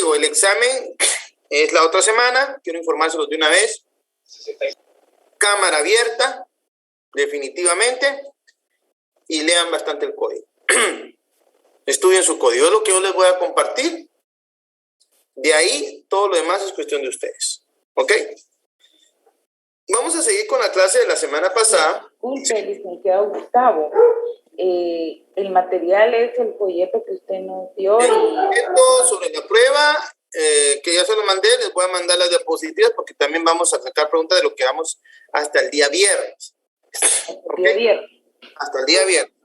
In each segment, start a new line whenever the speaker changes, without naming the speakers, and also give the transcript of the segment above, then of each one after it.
digo, el examen es la otra semana, quiero informárselos de una vez. Cámara abierta, definitivamente, y lean bastante el código. Estudien su código, es lo que yo les voy a compartir. De ahí, todo lo demás es cuestión de ustedes. ¿Ok? Vamos a seguir con la clase de la semana pasada.
Disculpe, licenciado Gustavo. El material es el folleto que usted nos dio.
El folleto sobre la prueba, que ya se lo mandé, les voy a mandar las diapositivas porque también vamos a sacar preguntas de lo que vamos hasta el día viernes. ¿Okay? Hasta el día viernes.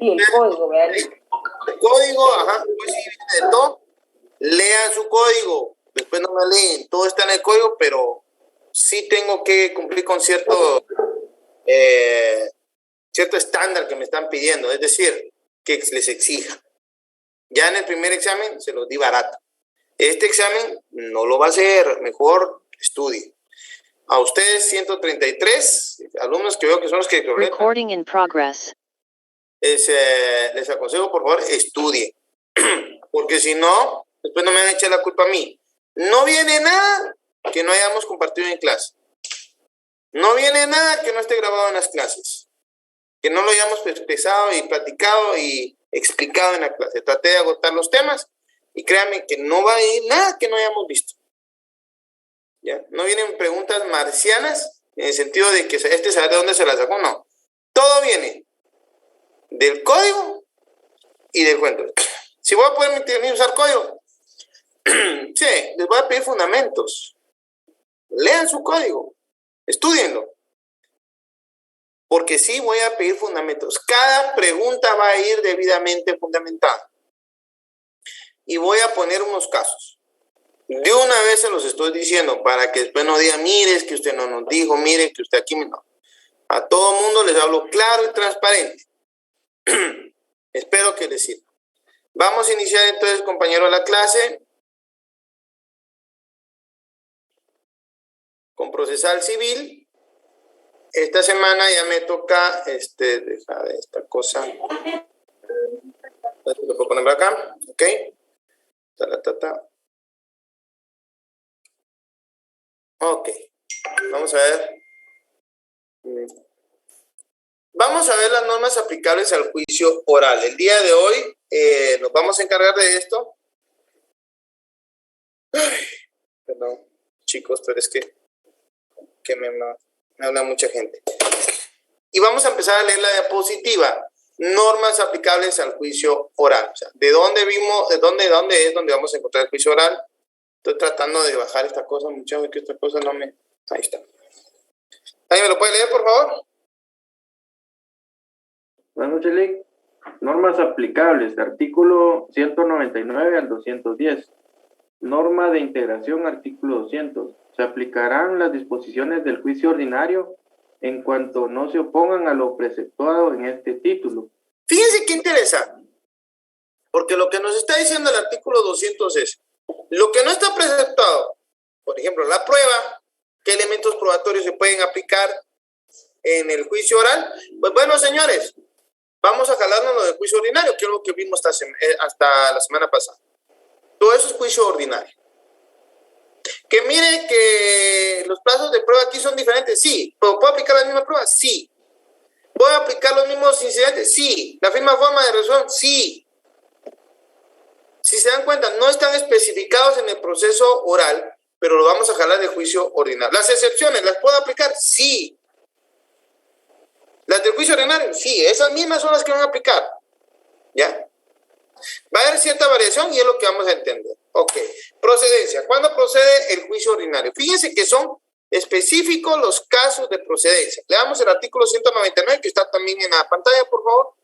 Y el código, ¿verdad?
El código, ajá, pues sí, viene de todo. Lean su código, después no me leen, todo está en el código, pero sí tengo que cumplir con cierto estándar que me están pidiendo, es decir, que les exija. Ya en el primer examen se los di barato. Este examen no lo va a hacer, mejor estudie. A ustedes 133 alumnos que veo que son los que
Recording in progress.
Les aconsejo, por favor, estudien. Porque si no, después no me van a echar la culpa a mí. No viene nada que no hayamos compartido en clase. No viene nada que no esté grabado en las clases. Que no lo hayamos expresado y platicado y explicado en la clase. Traté de agotar los temas y créanme que no va a ir nada que no hayamos visto. ¿Ya? No vienen preguntas marcianas en el sentido de que sabe de dónde se la sacó, no. Todo viene del código y del cuento. Si voy a poder usar código, sí, les voy a pedir fundamentos. Lean su código, estúdienlo. Porque sí voy a pedir fundamentos. Cada pregunta va a ir debidamente fundamentada. Y voy a poner unos casos. De una vez se los estoy diciendo para que después no digan, mire, es que usted no nos dijo, mire, que usted aquí no. A todo mundo les hablo claro y transparente. Espero que les sirva. Vamos a iniciar entonces, compañero, la clase con procesal civil. Esta semana ya me toca, deja de esta cosa. Lo puedo poner acá, ¿ok? Ok, vamos a ver. Vamos a ver las normas aplicables al juicio oral. El día de hoy nos vamos a encargar de esto. Ay, perdón, chicos, pero es que me habla mucha gente. Y vamos a empezar a leer la diapositiva. Normas aplicables al juicio oral. O sea, ¿de dónde es donde vamos a encontrar el juicio oral? Estoy tratando de bajar esta cosa, muchachos, que esta cosa no me... Ahí está. ¿Alguien me lo puede leer, por favor?
Buenas noches, Lick. Normas aplicables, artículo 199 al 210. Norma de integración, artículo 200. Se aplicarán las disposiciones del juicio ordinario en cuanto no se opongan a lo preceptuado en este título.
Fíjense qué interesante, porque lo que nos está diciendo el artículo 200 es, lo que no está preceptado, por ejemplo, la prueba, qué elementos probatorios se pueden aplicar en el juicio oral. Pues bueno, señores, vamos a jalarnos lo del juicio ordinario, que es lo que vimos hasta la semana pasada. Todo eso es juicio ordinario. Que mire que los plazos de prueba aquí son diferentes, sí. ¿Puedo aplicar la misma prueba? Sí. ¿Puedo aplicar los mismos incidentes? Sí. ¿La misma forma de resolución? Sí. Si se dan cuenta, no están especificados en el proceso oral, pero lo vamos a jalar de juicio ordinario. ¿Las excepciones las puedo aplicar? Sí. ¿Las del juicio ordinario? Sí. Esas mismas son las que van a aplicar. ¿Ya? Va a haber cierta variación y es lo que vamos a entender. Ok. Procedencia. ¿Cuándo procede el juicio ordinario? Fíjense que son específicos los casos de procedencia. Leamos el artículo 199 que está también en la pantalla, por favor.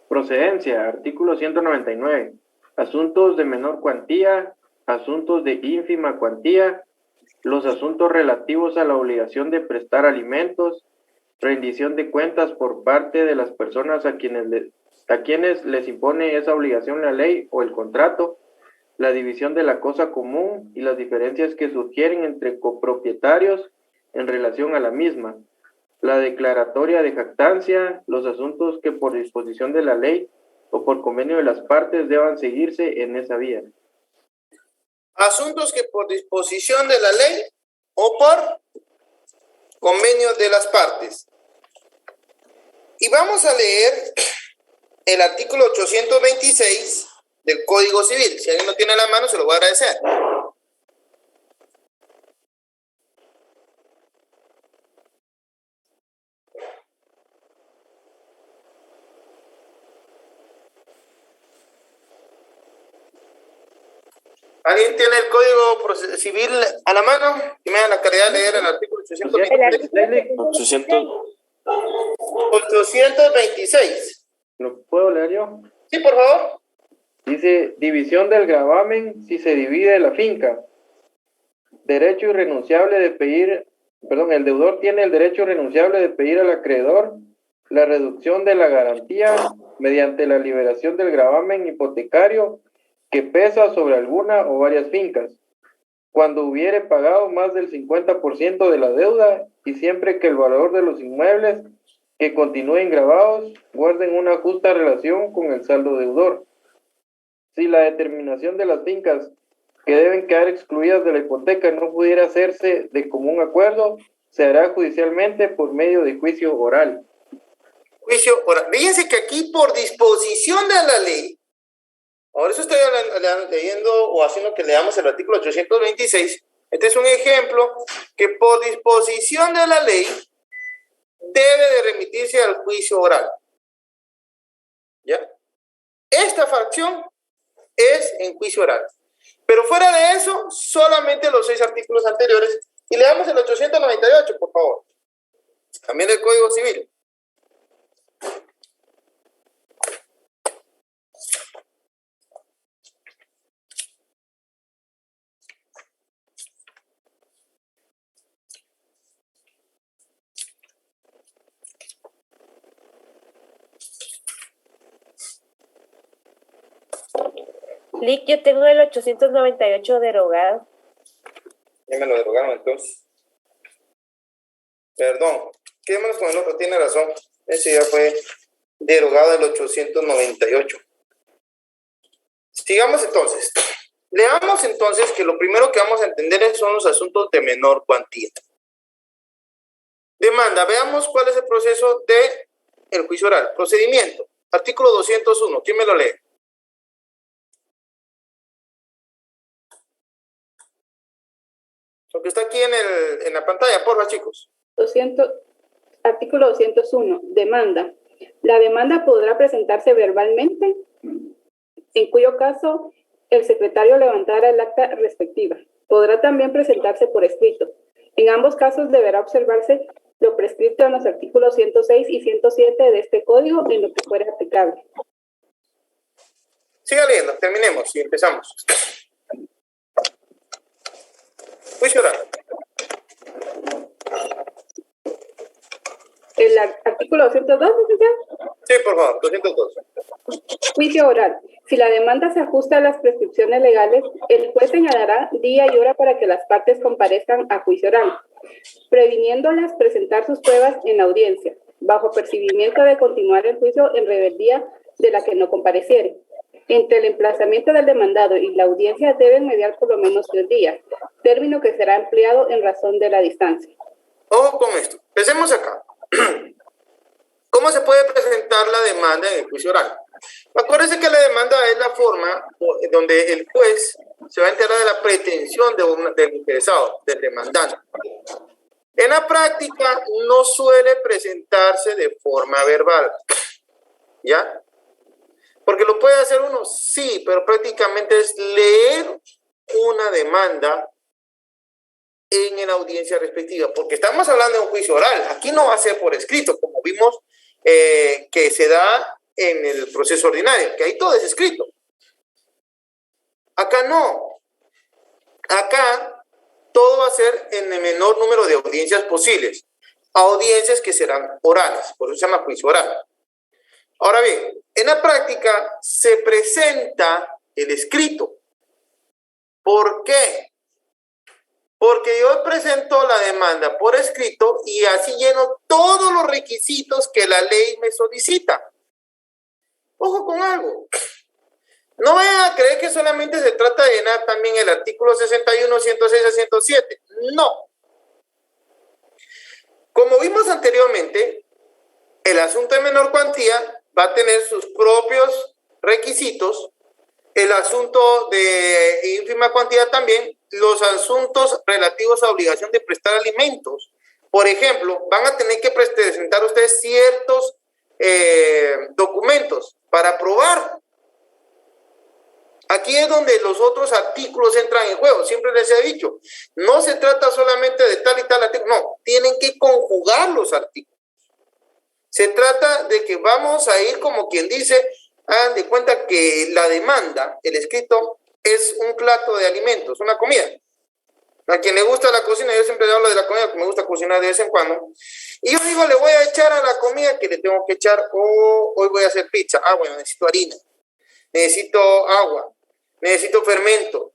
Procedencia, artículo 199. Asuntos de menor cuantía, asuntos de ínfima cuantía, los asuntos relativos a la obligación de prestar alimentos, rendición de cuentas por parte de las personas a quienes les impone esa obligación la ley o el contrato, la división de la cosa común y las diferencias que surgieren entre copropietarios en relación a la misma, la declaratoria de jactancia, los asuntos que por disposición de la ley o por convenio de las partes deban seguirse en esa vía.
Asuntos que por disposición de la ley o por convenio de las partes. Y vamos a leer el artículo 826 del Código Civil. Si alguien lo tiene a la mano, se lo voy a agradecer. ¿Alguien tiene el Código Civil a la mano? Y me da la caridad de leer el artículo 826.
¿Lo puedo leer yo?
Sí, por favor.
Dice, división del gravamen si se divide la finca. Derecho irrenunciable de pedir, el deudor tiene el derecho irrenunciable de pedir al acreedor la reducción de la garantía mediante la liberación del gravamen hipotecario que pesa sobre alguna o varias fincas, cuando hubiere pagado más del 50% de la deuda y siempre que el valor de los inmuebles que continúen gravados guarden una justa relación con el saldo deudor. Si la determinación de las fincas que deben quedar excluidas de la hipoteca no pudiera hacerse de común acuerdo, se hará judicialmente por medio de juicio oral.
Juicio oral. Fíjense que aquí por disposición de la ley, ahora eso estoy leyendo o haciendo que leamos el artículo 826. Este es un ejemplo que por disposición de la ley debe de remitirse al juicio oral. ¿Ya? Esta fracción es en juicio oral. Pero fuera de eso, solamente los 6 artículos anteriores. Y leamos el 898, por favor. También del Código Civil.
Lick, yo tengo el 898 derogado.
Ya me lo derogaron entonces. Perdón, quedémonos con el otro, tiene razón. Ese ya fue derogado el 898. Sigamos entonces. Leamos entonces que lo primero que vamos a entender son los asuntos de menor cuantía. Demanda, veamos cuál es el proceso de el juicio oral. Procedimiento, artículo 201. ¿Quién me lo lee? Lo que está aquí en la pantalla, porfa, chicos.
Artículo 201. Demanda. La demanda podrá presentarse verbalmente, en cuyo caso el secretario levantará el acta respectiva. Podrá también presentarse por escrito. En ambos casos deberá observarse lo prescrito en los artículos 106 y 107 de este código en lo que fuera aplicable.
Siga leyendo, terminemos y empezamos. Juicio oral.
El artículo 202, ¿ya?
Sí, por favor, 202.
Juicio oral. Si la demanda se ajusta a las prescripciones legales, el juez señalará día y hora para que las partes comparezcan a juicio oral, previniéndolas presentar sus pruebas en la audiencia, bajo percibimiento de continuar el juicio en rebeldía de la que no compareciere. Entre el emplazamiento del demandado y la audiencia deben mediar por lo menos 3 días, término que será empleado en razón de la distancia.
Ojo con esto. Empecemos acá. ¿Cómo se puede presentar la demanda en el juicio oral? Acuérdense que la demanda es la forma donde el juez se va a enterar de la pretensión del interesado, del demandante. En la práctica no suele presentarse de forma verbal, ¿ya? Porque lo puede hacer uno, sí, pero prácticamente es leer una demanda en la audiencia respectiva, porque estamos hablando de un juicio oral. Aquí no va a ser por escrito, como vimos que se da en el proceso ordinario, que ahí todo es escrito. Acá no. Acá todo va a ser en el menor número de audiencias posibles, audiencias que serán orales, por eso se llama juicio oral. Ahora bien, en la práctica se presenta el escrito. ¿Por qué? Porque yo presento la demanda por escrito y así lleno todos los requisitos que la ley me solicita. Ojo con algo. No vayan a creer que solamente se trata de llenar también el artículo 61, 106 a 107. No. Como vimos anteriormente, el asunto de menor cuantía va a tener sus propios requisitos. El asunto de ínfima cuantía también. Los asuntos relativos a obligación de prestar alimentos. Por ejemplo, van a tener que presentar ustedes ciertos documentos para probar. Aquí es donde los otros artículos entran en juego. Siempre les he dicho, no se trata solamente de tal y tal artículo, no, tienen que conjugar los artículos. Se trata de que vamos a ir, como quien dice, hagan de cuenta que la demanda, el escrito, es un plato de alimentos, una comida. A quien le gusta la cocina, yo siempre hablo de la comida, que me gusta cocinar de vez en cuando. Y yo digo, le voy a echar a la comida que le tengo que echar, hoy voy a hacer pizza. Ah, bueno, necesito harina, necesito agua, necesito fermento.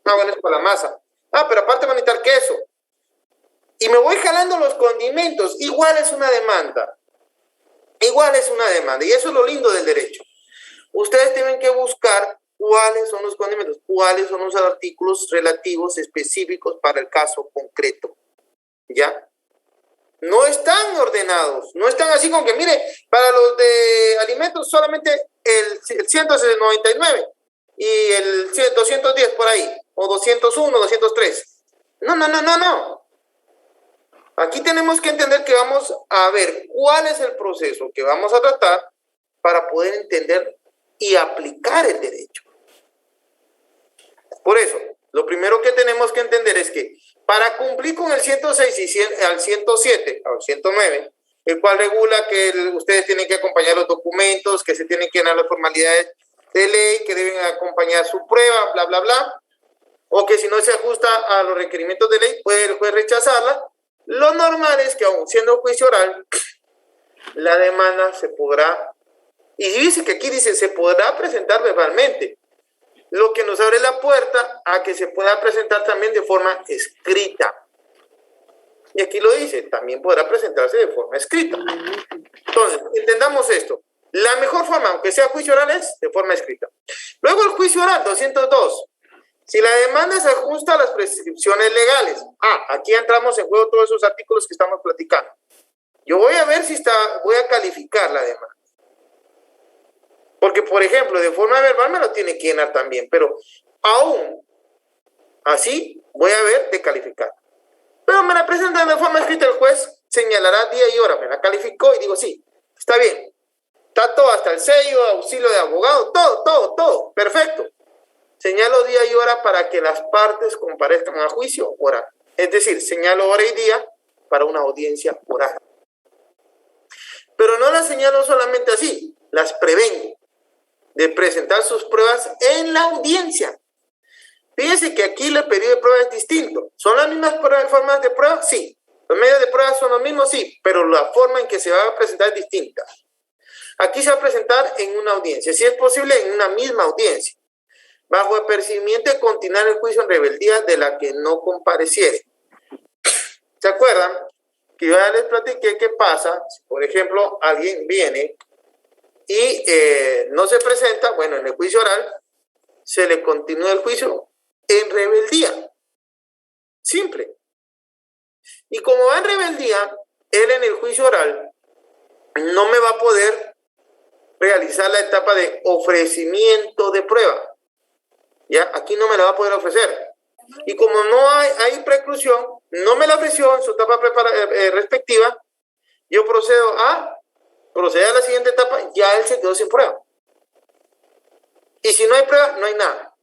Ah, bueno, es para la masa. Ah, pero aparte van a necesitar queso. Y me voy jalando los condimentos. Igual es una demanda. Igual es una demanda. Y eso es lo lindo del derecho. Ustedes tienen que buscar cuáles son los condimentos, cuáles son los artículos relativos específicos para el caso concreto. ¿Ya? No están ordenados, no están así como que, mire, para los de alimentos solamente el 199 y el 210 por ahí, o 201, 203. No. Aquí tenemos que entender que vamos a ver cuál es el proceso que vamos a tratar para poder entender y aplicar el derecho. Por eso, lo primero que tenemos que entender es que para cumplir con el 106 y al 107, al 109, el cual regula que ustedes tienen que acompañar los documentos, que se tienen que llenar las formalidades de ley, que deben acompañar su prueba, bla, bla, bla, o que si no se ajusta a los requerimientos de ley, puede el juez rechazarla. Lo normal es que aún siendo juicio oral, la demanda se podrá, y dice que aquí dice, se podrá presentar verbalmente, lo que nos abre la puerta a que se pueda presentar también de forma escrita. Y aquí lo dice, también podrá presentarse de forma escrita. Entonces, entendamos esto. La mejor forma, aunque sea juicio oral, es de forma escrita. Luego el juicio oral, 202. Si la demanda se ajusta a las prescripciones legales. Aquí entramos en juego todos esos artículos que estamos platicando. Yo voy a ver si voy a calificar la demanda. Porque, por ejemplo, de forma verbal me lo tiene que llenar también, pero aún así voy a ver de calificar. Pero me la presentan de forma escrita, el juez señalará día y hora, me la calificó y digo, sí, está bien. Está todo, hasta el sello, auxilio de abogado, todo, perfecto. Señalo día y hora para que las partes comparezcan a juicio oral. Es decir, señalo hora y día para una audiencia oral. Pero no las señalo solamente así, las prevengo de presentar sus pruebas en la audiencia. Fíjense que aquí el pedido de prueba es distinto. ¿Son las mismas formas de prueba? Sí. ¿Los medios de prueba son los mismos? Sí. Pero la forma en que se va a presentar es distinta. Aquí se va a presentar en una audiencia. Si es posible, en una misma audiencia. Bajo el percibimiento de continuar el juicio en rebeldía de la que no compareciere. ¿Se acuerdan? Que yo ya les platiqué qué pasa si, por ejemplo, alguien viene y no se presenta, bueno, en el juicio oral, se le continúa el juicio en rebeldía. Simple. Y como va en rebeldía, él en el juicio oral no me va a poder realizar la etapa de ofrecimiento de prueba. ¿Ya? Aquí no me la va a poder ofrecer. Y como no hay preclusión, no me la ofreció en su etapa respectiva, yo procedo a la siguiente etapa, ya él se quedó sin prueba. Y si no hay prueba, no hay nada.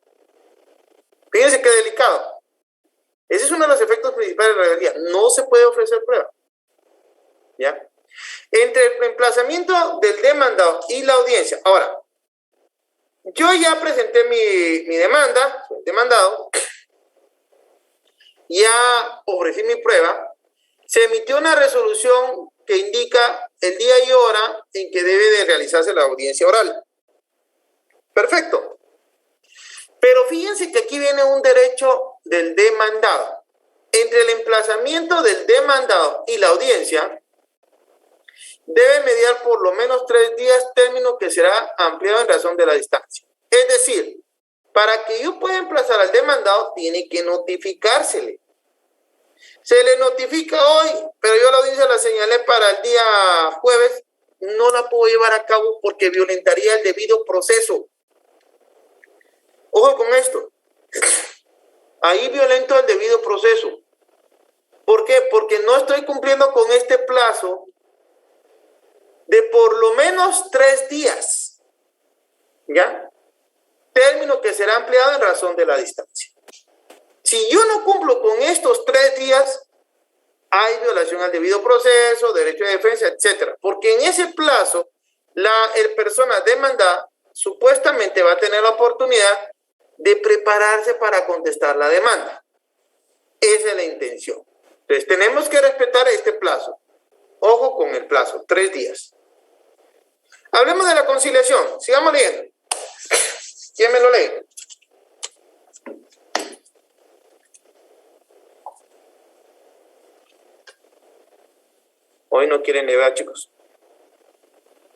Fíjense qué delicado. Ese es uno de los efectos principales de la rebeldía. No se puede ofrecer prueba. ¿Ya? Entre el emplazamiento del demandado y la audiencia. Ahora, yo ya presenté mi demanda, soy demandado, ya ofrecí mi prueba, se emitió una resolución que indica el día y hora en que debe de realizarse la audiencia oral. Perfecto. Pero fíjense que aquí viene un derecho del demandado. entre el emplazamiento del demandado y la audiencia debe mediar por lo menos 3 días, término que será ampliado en razón de la distancia. Es decir, para que yo pueda emplazar al demandado, tiene que notificársele. Se le notifica hoy, pero yo la audiencia la señalé para el día jueves, no la puedo llevar a cabo porque violentaría el debido proceso. Ojo con esto. Ahí violento el debido proceso. ¿Por qué? Porque no estoy cumpliendo con este plazo de por lo menos 3 días. ¿Ya? Término que será ampliado en razón de la distancia. Si yo no cumplo con estos 3 días, hay violación al debido proceso, derecho de defensa, etc. Porque en ese plazo, el persona demandada supuestamente va a tener la oportunidad de prepararse para contestar la demanda. Esa es la intención. Entonces, tenemos que respetar este plazo. Ojo con el plazo, 3 días. Hablemos de la conciliación. Sigamos leyendo. ¿Quién me lo lee? Hoy no quieren leer, chicos.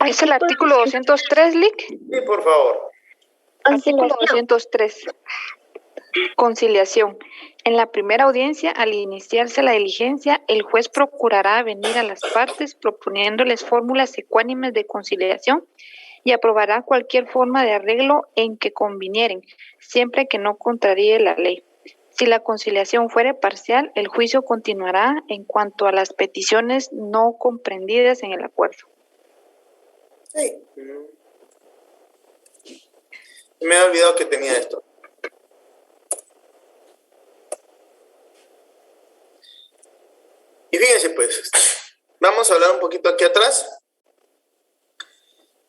Es el artículo 203, Lic.
Sí, por favor.
Artículo 203. Conciliación. En la primera audiencia, al iniciarse la diligencia, el juez procurará venir a las partes proponiéndoles fórmulas ecuánimes de conciliación y aprobará cualquier forma de arreglo en que convinieren, siempre que no contraríe la ley. Si la conciliación fuere parcial, el juicio continuará en cuanto a las peticiones no comprendidas en el acuerdo.
Sí. Me he olvidado que tenía esto. Y fíjense pues, vamos a hablar un poquito aquí atrás.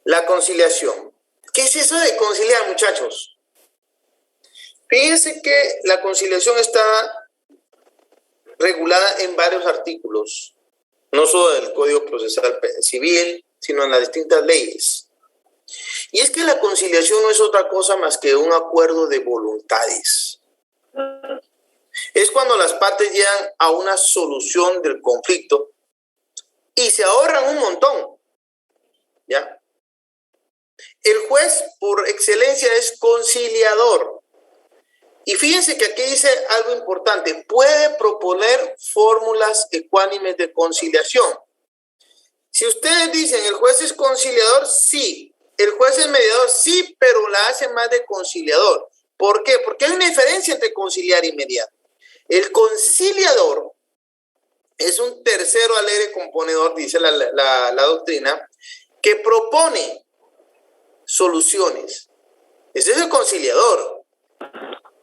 La conciliación. ¿Qué es eso de conciliar, muchachos? Fíjense que la conciliación está regulada en varios artículos, no solo del Código Procesal Civil, sino en las distintas leyes. Y es que la conciliación no es otra cosa más que un acuerdo de voluntades. Es cuando las partes llegan a una solución del conflicto y se ahorran un montón. ¿Ya? El juez, por excelencia, es conciliador. Y fíjense que aquí dice algo importante. Puede proponer fórmulas ecuánimes de conciliación. Si ustedes dicen el juez es conciliador, sí. El juez es mediador, sí, pero la hace más de conciliador. ¿Por qué? Porque hay una diferencia entre conciliar y mediar. El conciliador es un tercero alegre componedor, dice la doctrina, que propone soluciones. Ese es el conciliador.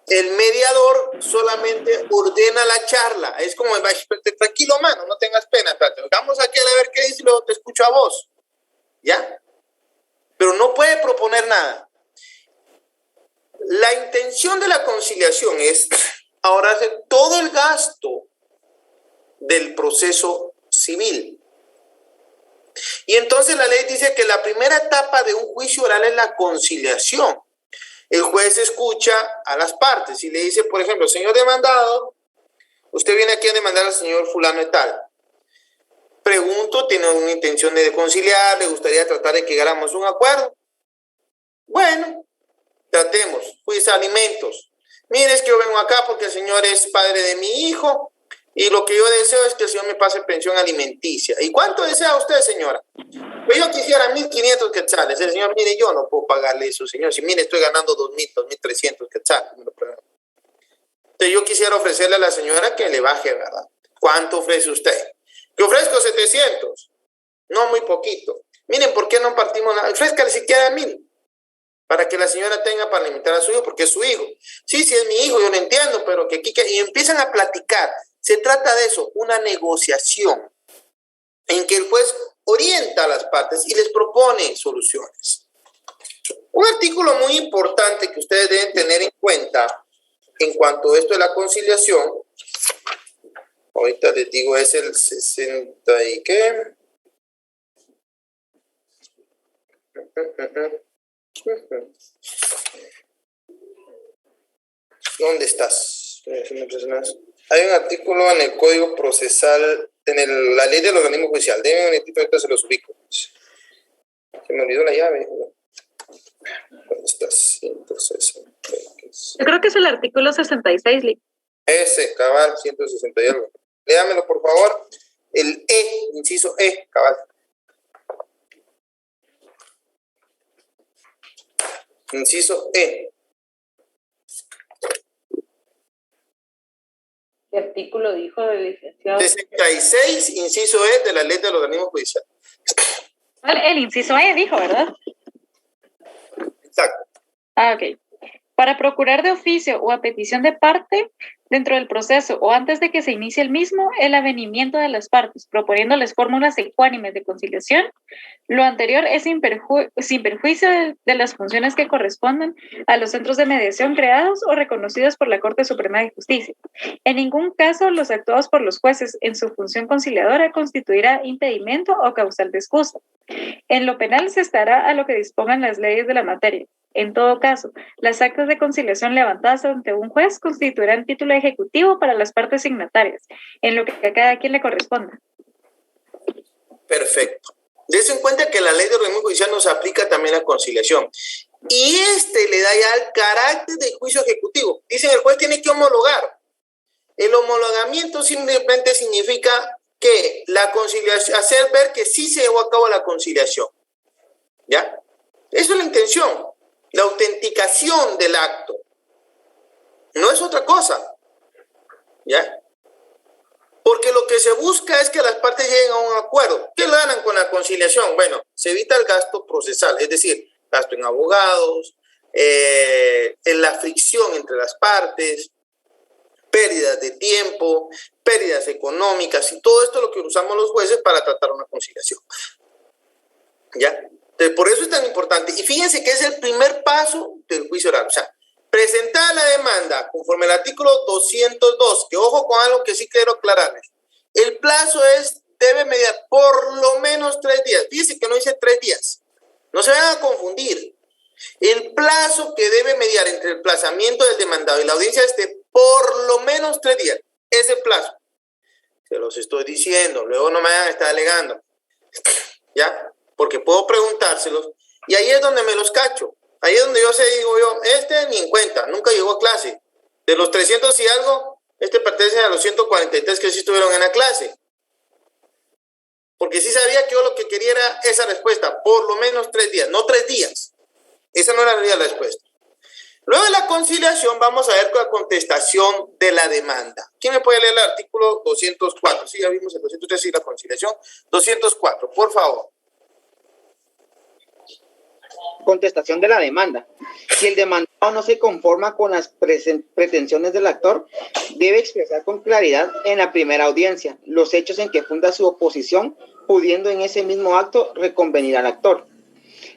El mediador solamente ordena la charla. Es como, tranquilo, mano, no tengas pena. Espérate, vamos aquí a ver qué dice y luego te escucho a vos. ¿Ya? Pero no puede proponer nada. La intención de la conciliación es ahorrarse todo el gasto del proceso civil. Y entonces la ley dice que la primera etapa de un juicio oral es la conciliación. El juez escucha a las partes y le dice, por ejemplo, señor demandado, usted viene aquí a demandar al señor fulano y tal. Pregunto, ¿tiene una intención de conciliar? ¿Le gustaría tratar de que llegáramos a un acuerdo? Bueno, tratemos. Juicio de alimentos. Mire, es que yo vengo acá porque el señor es padre de mi hijo y lo que yo deseo es que el señor me pase pensión alimenticia. ¿Y cuánto desea usted, señora? Pues yo quisiera 1.500 quetzales. El señor, mire, yo no puedo pagarle eso, señor. Si mire, estoy ganando 2.000, 2.300 quetzales. Entonces yo quisiera ofrecerle a la señora que le baje, ¿verdad? ¿Cuánto ofrece usted? Que ofrezco 700. No, muy poquito. Miren, ¿por qué no partimos nada? Ofrézcale siquiera 1.000. Para que la señora tenga para limitar a su hijo, porque es su hijo. Sí, sí es mi hijo, yo lo entiendo, pero que aquí... Y empiezan a platicar. Se trata de eso, una negociación en que el juez orienta a las partes y les propone soluciones. Un artículo muy importante que ustedes deben tener en cuenta en cuanto a esto de la conciliación, ahorita les digo, es el 60 y qué. ¿Dónde estás? Hay un artículo en el Código Procesal, en la ley del organismo judicial. Deben un momentito, ahorita se los ubico. Se me olvidó la llave. ¿Dónde está? 160.
Yo creo que es el artículo 66, Lick.
Ese, cabal, 160 y algo. Léamelo, por favor. El inciso cabal. Inciso
¿Qué artículo dijo el licenciado?
66, inciso de la ley del organismo judicial.
El inciso E dijo, ¿verdad?
Exacto.
Ah, ok. Para procurar de oficio o a petición de parte, dentro del proceso o antes de que se inicie el mismo, el avenimiento de las partes, proponiéndoles fórmulas ecuánimes de conciliación. Lo anterior es sin perjuicio de las funciones que corresponden a los centros de mediación creados o reconocidos por la Corte Suprema de Justicia. En ningún caso los actuados por los jueces en su función conciliadora constituirá impedimento o causal de excusa. En lo penal se estará a lo que dispongan las leyes de la materia. En todo caso, las actas de conciliación levantadas ante un juez constituirán título ejecutivo para las partes signatarias, en lo que a cada quien le corresponda.
Perfecto. Dese en cuenta que la ley de organismo judicial nos aplica también la conciliación. Y le da ya el carácter de juicio ejecutivo. Dicen el juez tiene que homologar. El homologamiento simplemente significa que la conciliación, hacer ver que sí se llevó a cabo la conciliación. ¿Ya? Eso es la intención. La autenticación del acto. No es otra cosa. ¿Ya? Porque lo que se busca es que las partes lleguen a un acuerdo. ¿Qué ganan con la conciliación? Bueno, se evita el gasto procesal, es decir, gasto en abogados, en la fricción entre las partes, pérdidas de tiempo, pérdidas económicas y todo esto es lo que usamos los jueces para tratar una conciliación. ¿Ya? Entonces, por eso es tan importante. Y fíjense que es el primer paso del juicio oral. O sea, presentar la demanda conforme al artículo 202, que ojo con algo que sí quiero aclararles. El plazo debe mediar por lo menos 3 días. Fíjense que no dice 3 días. No se vayan a confundir. El plazo que debe mediar entre el plazamiento del demandado y la audiencia es de por lo menos 3 días. Ese plazo. Se los estoy diciendo. Luego no me vayan a estar alegando. ¿Ya? Porque puedo preguntárselos. Y ahí es donde me los cacho. Ahí es donde digo yo, ni en cuenta, nunca llegó a clase. De los 300 y algo, pertenece a los 143 que sí estuvieron en la clase. Porque sí sabía que yo lo que quería era esa respuesta, por lo menos 3 días, no 3 días. Esa no era la respuesta. Luego de la conciliación vamos a ver con la contestación de la demanda. ¿Quién me puede leer el artículo 204? Sí, ya vimos el 203 y la conciliación. 204, por favor.
Contestación de la demanda. Si el demandado no se conforma con las pretensiones del actor, debe expresar con claridad en la primera audiencia los hechos en que funda su oposición, pudiendo en ese mismo acto reconvenir al actor.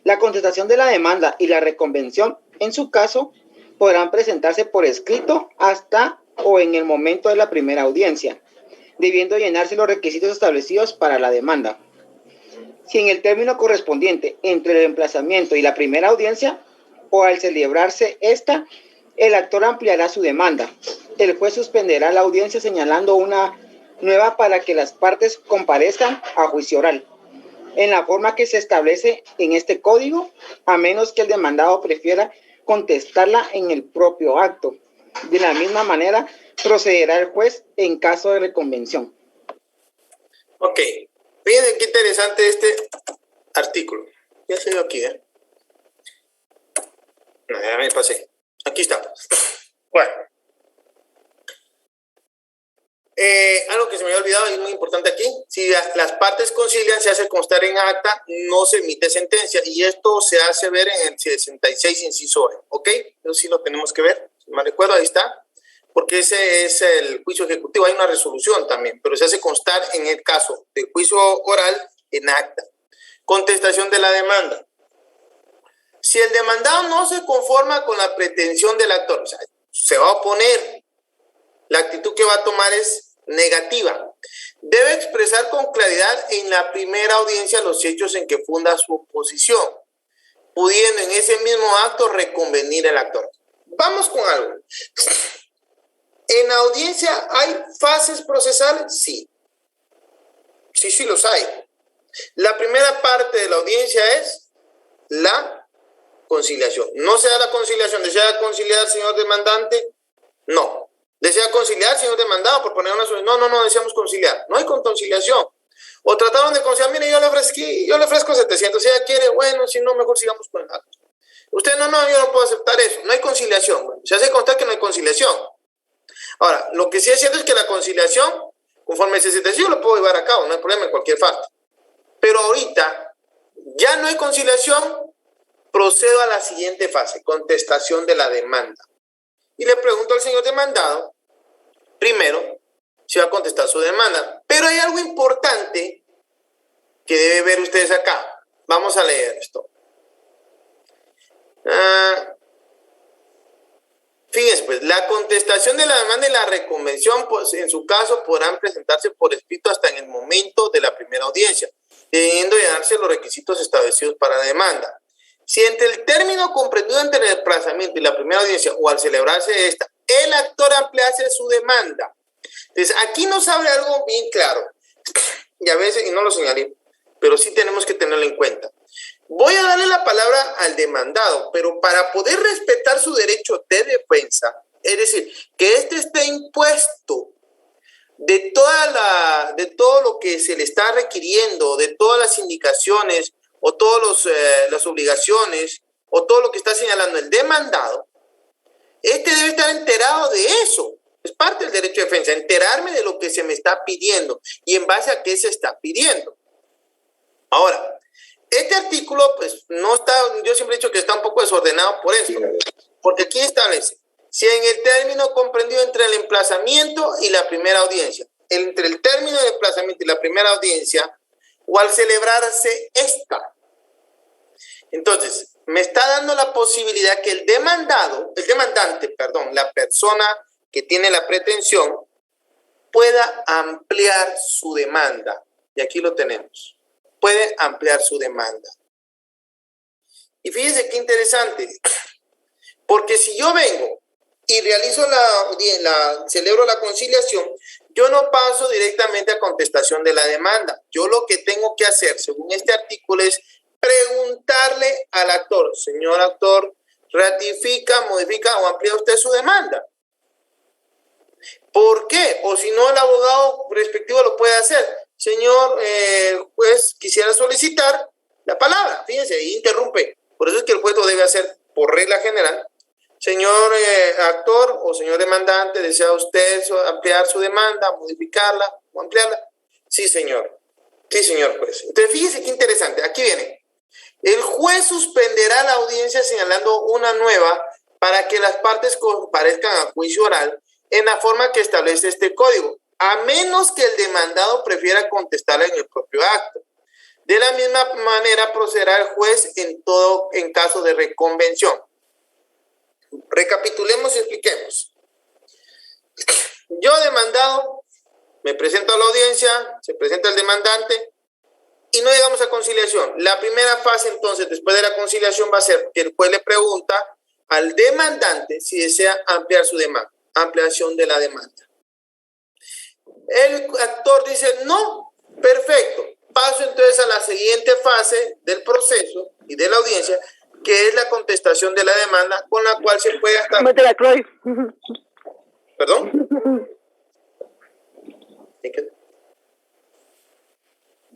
La contestación de la demanda y la reconvención, en su caso, podrán presentarse por escrito hasta o en el momento de la primera audiencia, debiendo llenarse los requisitos establecidos para la demanda. Si en el término correspondiente entre el emplazamiento y la primera audiencia o al celebrarse esta, el actor ampliará su demanda. El juez suspenderá la audiencia señalando una nueva para que las partes comparezcan a juicio oral, en la forma que se establece en este código, a menos que el demandado prefiera contestarla en el propio acto. De la misma manera, procederá el juez en caso de reconvención.
Ok. Fíjense qué interesante este artículo. Ya se dio aquí, No, ya me pasé. Aquí está. Bueno. Algo que se me había olvidado y es muy importante aquí. Si las partes concilian, se hace constar en acta, no se emite sentencia. Y esto se hace ver en el 66 inciso E. ¿Ok? Eso sí lo tenemos que ver. Si me recuerdo, ahí está. Porque ese es el juicio ejecutivo. Hay una resolución también, pero se hace constar en el caso del juicio oral en acta. Contestación de la demanda. Si el demandado no se conforma con la pretensión del actor, o sea, se va a oponer, la actitud que va a tomar es negativa. Debe expresar con claridad en la primera audiencia los hechos en que funda su oposición, pudiendo en ese mismo acto reconvenir al actor. Vamos con algo. ¿En audiencia hay fases procesales? Sí. Sí los hay. La primera parte de la audiencia es la conciliación. ¿No se da la conciliación? ¿Desea conciliar, señor demandante? No. ¿Desea conciliar, señor demandado, por poner una solución? No deseamos conciliar. No hay conciliación. O trataron de conciliar, mire, yo le ofrezco 700, si ella quiere, bueno, si no, mejor sigamos con el acto. Usted, no, yo no puedo aceptar eso. No hay conciliación. Bueno, se hace constar que no hay conciliación. Ahora, lo que sí es cierto es que la conciliación, conforme se sentenció, lo puedo llevar a cabo, no hay problema en cualquier falta. Pero ahorita, ya no hay conciliación, procedo a la siguiente fase, contestación de la demanda. Y le pregunto al señor demandado, primero, si va a contestar su demanda. Pero hay algo importante que deben ver ustedes acá. Vamos a leer esto. Fíjense, pues, la contestación de la demanda y la reconvención, pues, en su caso, podrán presentarse por escrito hasta en el momento de la primera audiencia, debiendo llenarse los requisitos establecidos para la demanda. Si entre el término comprendido entre el desplazamiento y la primera audiencia o al celebrarse esta, el actor ampliase su demanda. Entonces, aquí nos abre algo bien claro, y a veces, y no lo señalé, pero sí tenemos que tenerlo en cuenta. Voy a darle la palabra al demandado, pero para poder respetar su derecho de defensa, es decir, que este esté impuesto de todo lo que se le está requiriendo, de todas las indicaciones o todas las obligaciones o todo lo que está señalando el demandado, este debe estar enterado de eso. Es parte del derecho de defensa, enterarme de lo que se me está pidiendo y en base a qué se está pidiendo. Ahora, este artículo, pues, no está, yo siempre he dicho que está un poco desordenado por eso, porque aquí establece, si en el término comprendido entre el emplazamiento y la primera audiencia, entre el término del emplazamiento y la primera audiencia, o al celebrarse esta. Entonces, me está dando la posibilidad que el demandante, la persona que tiene la pretensión, pueda ampliar su demanda. Y aquí lo tenemos. Puede ampliar su demanda. Y fíjense qué interesante, porque si yo vengo y realizo celebro la conciliación, yo no paso directamente a contestación de la demanda. Yo lo que tengo que hacer, según este artículo, es preguntarle al actor, señor actor, ratifica, modifica o amplía usted su demanda. ¿Por qué? O si no, el abogado respectivo lo puede hacer. Señor juez, quisiera solicitar la palabra. Fíjense, ahí interrumpe. Por eso es que el juez lo debe hacer por regla general. Señor actor o señor demandante, ¿desea usted ampliar su demanda, modificarla o ampliarla? Sí, señor. Sí, señor juez. Entonces, fíjense qué interesante. Aquí viene. El juez suspenderá la audiencia señalando una nueva para que las partes comparezcan a juicio oral en la forma que establece este código, a menos que el demandado prefiera contestarla en el propio acto. De la misma manera procederá el juez en caso de reconvención. Recapitulemos y expliquemos. Yo demandado, me presento a la audiencia, se presenta el demandante y no llegamos a conciliación. La primera fase entonces, después de la conciliación, va a ser que el juez le pregunta al demandante si desea ampliar su demanda, ampliación de la demanda. El actor dice, no, perfecto. Paso entonces a la siguiente fase del proceso y de la audiencia, que es la contestación de la demanda, con la cual se puede hasta... ¿Perdón?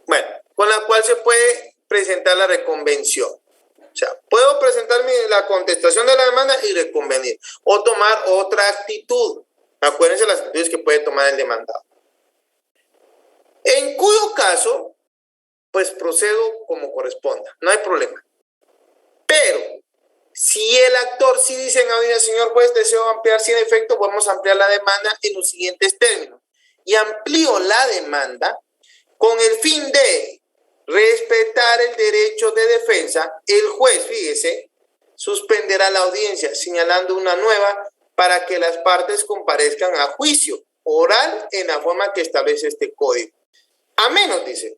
Bueno, con la cual se puede presentar la reconvención. O sea, puedo presentarme la contestación de la demanda y reconvenir. O tomar otra actitud. Acuérdense las actitudes que puede tomar el demandado. En cuyo caso, pues procedo como corresponda. No hay problema. Pero, si el actor sí dice en audiencia, señor juez, deseo ampliar sin efecto, vamos a ampliar la demanda en los siguientes términos. Y amplío la demanda con el fin de respetar el derecho de defensa. El juez, fíjese, suspenderá la audiencia señalando una nueva para que las partes comparezcan a juicio oral en la forma que establece este código. A menos, dice,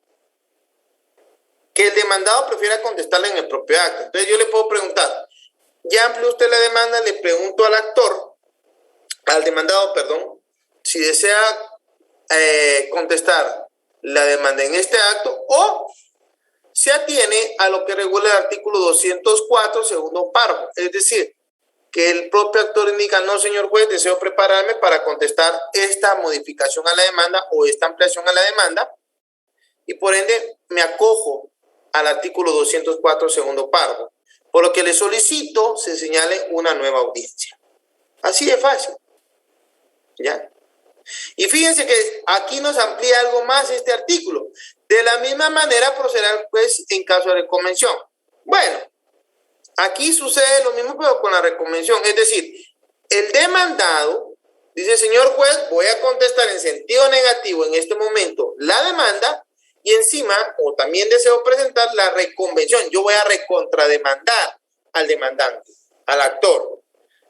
que el demandado prefiera contestarle en el propio acto. Entonces yo le puedo preguntar, ¿ya amplió usted la demanda? Le pregunto al actor, al demandado, perdón, si desea contestar la demanda en este acto o se atiene a lo que regula el artículo 204, segundo párrafo. Es decir, que el propio actor indica, no, señor juez, deseo prepararme para contestar esta modificación a la demanda o esta ampliación a la demanda y por ende me acojo al artículo 204, segundo párrafo, por lo que le solicito se señale una nueva audiencia. Así de fácil. ¿Ya? Y fíjense que aquí nos amplía algo más este artículo. De la misma manera procederá el juez en caso de reconvención. Bueno, aquí sucede lo mismo pero con la reconvención. Es decir, el demandado dice, señor juez, voy a contestar en sentido negativo en este momento la demanda y encima, o también deseo presentar la reconvención. Yo voy a recontrademandar al demandante, al actor.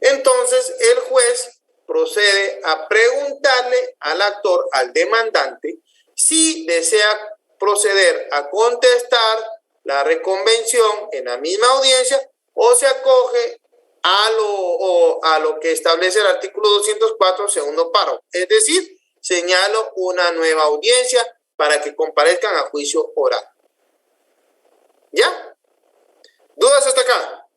Entonces, el juez procede a preguntarle al actor, al demandante, si desea proceder a contestar la reconvención en la misma audiencia o se acoge a lo que establece el artículo 204, segundo párrafo. Es decir, señalo una nueva audiencia para que comparezcan a juicio oral. ¿Ya? ¿Dudas hasta acá?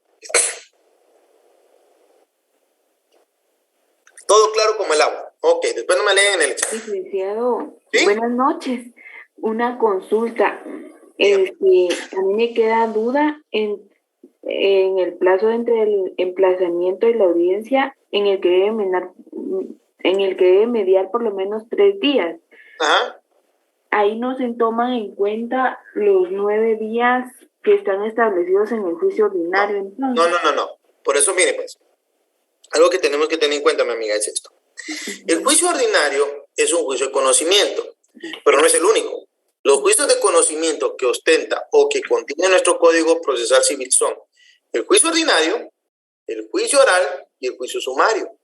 Todo claro como el agua. Ok, después no me leen en el chat.
Licenciado,
¿Sí?
buenas noches. Una consulta. A mí me queda duda en el plazo entre el emplazamiento y la audiencia en el que debe mediar por lo menos 3 días.
Ajá.
Ahí no se toman en cuenta los 9 días que están establecidos en el juicio ordinario. Entonces.
No. Por eso, mire, pues, algo que tenemos que tener en cuenta, mi amiga, es esto. El juicio ordinario es un juicio de conocimiento, pero no es el único. Los juicios de conocimiento que ostenta o que contiene nuestro Código Procesal Civil son el juicio ordinario, el juicio oral y el juicio sumario.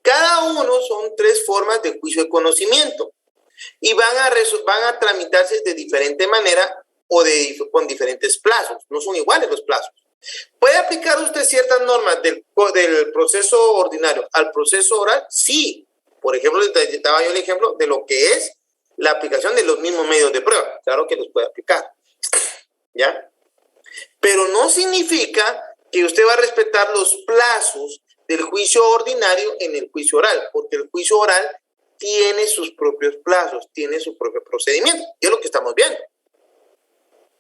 Cada uno son 3 formas de juicio de conocimiento y van a tramitarse de diferente manera o con diferentes plazos. No son iguales los plazos. ¿Puede aplicar usted ciertas normas del proceso ordinario al proceso oral? Sí. Por ejemplo, les daba yo el ejemplo de lo que es la aplicación de los mismos medios de prueba. Claro que los puede aplicar. ¿Ya? Pero no significa que usted va a respetar los plazos del juicio ordinario en el juicio oral, porque el juicio oral tiene sus propios plazos, tiene su propio procedimiento. Y es lo que estamos viendo.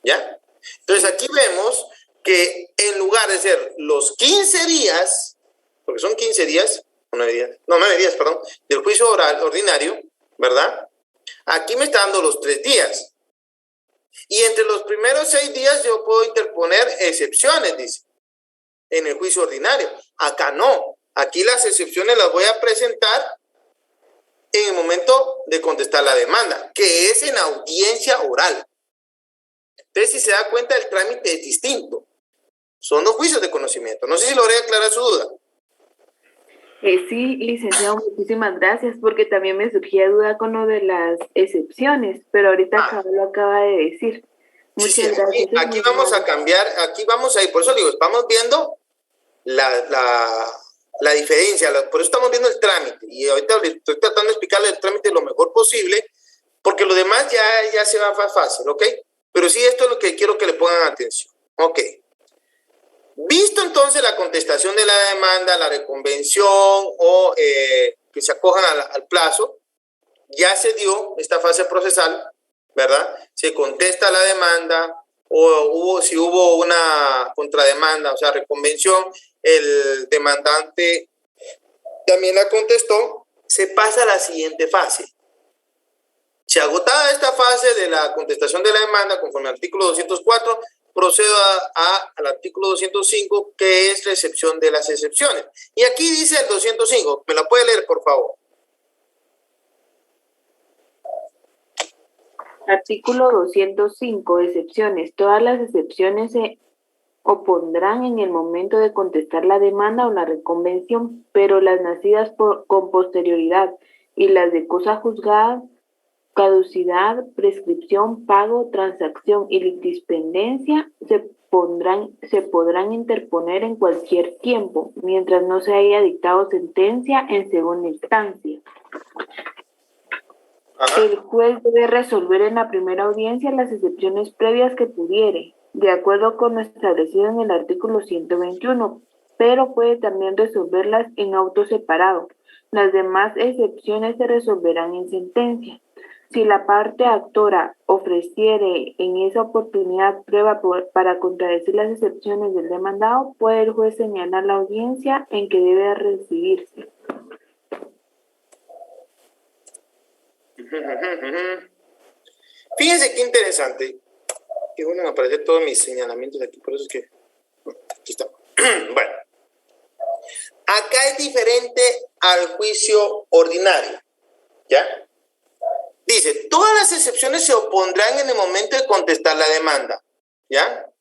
¿Ya? Entonces aquí vemos que en lugar de ser los 15 días, porque son 15 días, 9 días, perdón, del juicio oral ordinario, ¿verdad? Aquí me está dando los 3 días. Y entre los primeros 6 días yo puedo interponer excepciones, dice, en el juicio ordinario. Acá no. Aquí las excepciones las voy a presentar en el momento de contestar la demanda, que es en audiencia oral. Entonces, si se da cuenta, el trámite es distinto. Son 2 juicios de conocimiento. No sé si logré aclarar su duda.
Sí, licenciado, muchísimas gracias, porque también me surgía duda con lo de las excepciones, pero ahorita lo acaba de decir. Muchas gracias.
Aquí vamos a cambiar, aquí vamos a ir, por eso digo, estamos viendo la diferencia, por eso estamos viendo el trámite, y ahorita le estoy tratando de explicarle el trámite lo mejor posible, porque lo demás ya se va más fácil, ¿ok? Pero sí, esto es lo que quiero que le pongan atención. Ok. Visto entonces la contestación de la demanda, la reconvención o que se acojan al plazo, ya se dio esta fase procesal, ¿verdad? Se contesta la demanda o si hubo una contrademanda, o sea, reconvención, el demandante también la contestó, se pasa a la siguiente fase. Se agotada esta fase de la contestación de la demanda conforme al artículo 204, procedo al artículo 205, que es la excepción de las excepciones. Y aquí dice el 205, ¿me la puede leer, por favor?
Artículo 205, excepciones. Todas las excepciones se opondrán en el momento de contestar la demanda o la reconvención, pero las nacidas con posterioridad y las de cosa juzgada, caducidad, prescripción, pago, transacción y litispendencia se se podrán interponer en cualquier tiempo, mientras no se haya dictado sentencia en segunda instancia.
Ajá.
El juez debe resolver en la primera audiencia las excepciones previas que pudiere, de acuerdo con lo establecido en el artículo 121, pero puede también resolverlas en auto separado. Las demás excepciones se resolverán en sentencia. Si la parte actora ofreciere en esa oportunidad prueba para contradecir las excepciones del demandado, puede el juez señalar la audiencia en que debe recibirse.
Fíjense qué interesante. Que bueno, me aparecen todos mis señalamientos aquí, por eso es que... Aquí está. Bueno. Acá es diferente al juicio ordinario. ¿Ya? Dice, todas las excepciones se opondrán en el momento de contestar la demanda. ¿Ya?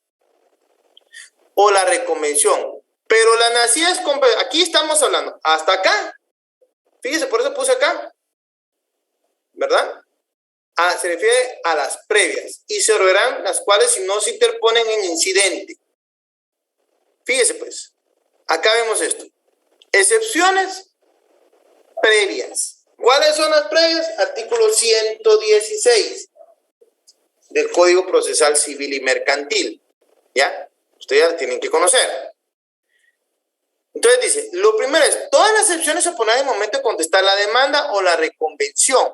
O la reconvención. Pero la nacidas... Aquí estamos hablando. Hasta acá. Fíjense, por eso puse acá. ¿Verdad? Se refiere a las previas y se resolverán las cuales si no se interponen en incidente. Fíjese pues, acá vemos esto. Excepciones previas. ¿Cuáles son las previas? Artículo 116 del Código Procesal Civil y Mercantil. ¿Ya? Ustedes ya tienen que conocer. Entonces dice, lo primero es, todas las excepciones se oponen en el momento de contestar la demanda o la reconvención.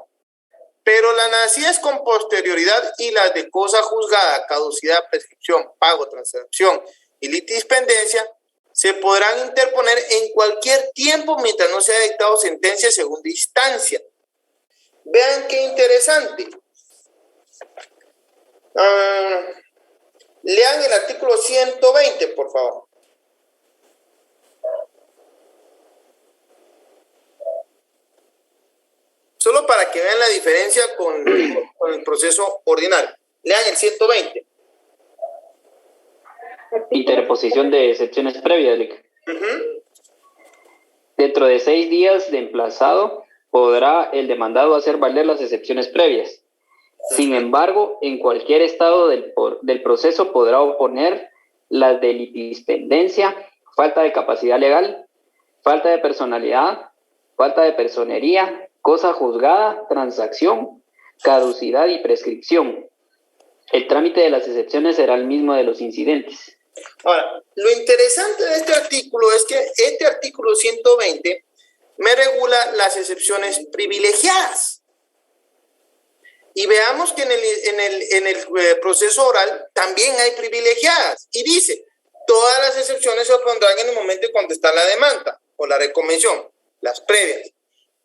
Pero las nacidas con posterioridad y las de cosa juzgada, caducidad, prescripción, pago, transacción y litispendencia se podrán interponer en cualquier tiempo mientras no se haya dictado sentencia de segunda instancia. Vean qué interesante. Lean el artículo 120, por favor. Solo para que vean la diferencia con el proceso ordinario. Lean el 120.
Interposición de excepciones previas, Lic. Dentro de 6 días de emplazado, podrá el demandado hacer valer las excepciones previas. Sin embargo, en cualquier estado del proceso podrá oponer las de litispendencia, falta de capacidad legal, falta de personalidad, falta de personería, cosa juzgada, transacción, caducidad y prescripción. El trámite de las excepciones será el mismo de los incidentes.
Ahora, lo interesante de este artículo es que este artículo 120 me regula las excepciones privilegiadas. Y veamos que en el proceso oral también hay privilegiadas. Y dice, todas las excepciones se opondrán en el momento de contestar la demanda o la reconvención, las previas.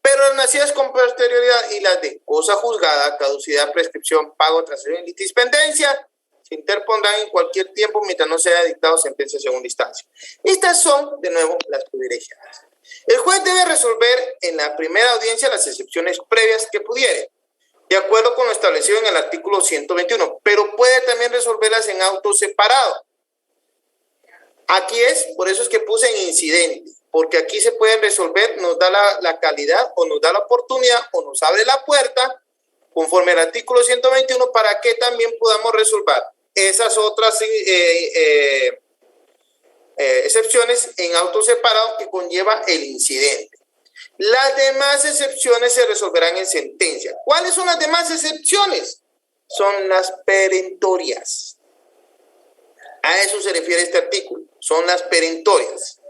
Pero las nacidas con posterioridad y las de cosa juzgada, caducidad, prescripción, pago, transacción y litispendencia se interpondrán en cualquier tiempo mientras no se haya dictado sentencia de segunda instancia. Estas son, de nuevo, las privilegiadas. El juez debe resolver en la primera audiencia las excepciones previas que pudiere, de acuerdo con lo establecido en el artículo 121, pero puede también resolverlas en auto separado. Aquí por eso es que puse en incidente, porque aquí se pueden resolver, nos da la calidad o nos da la oportunidad o nos abre la puerta, conforme al artículo 121, para que también podamos resolver esas otras excepciones en auto separado que conlleva el incidente. Las demás excepciones se resolverán en sentencia. ¿Cuáles son las demás excepciones? Son las perentorias. A eso se refiere este artículo. Son las perentorias.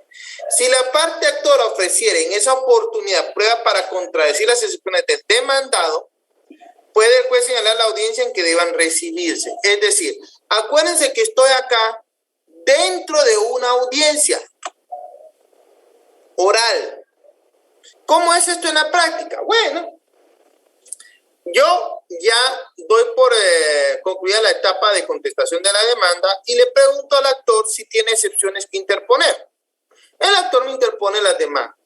Si la parte actora ofreciere en esa oportunidad prueba para contradecir las excepciones del demandado, puede el juez señalar la audiencia en que deban recibirse. Es decir, acuérdense que estoy acá dentro de una audiencia oral. ¿Cómo es esto en la práctica? Bueno, yo ya doy por concluida la etapa de contestación de la demanda y le pregunto al actor si tiene excepciones que interponer. El actor me interpone las demandas,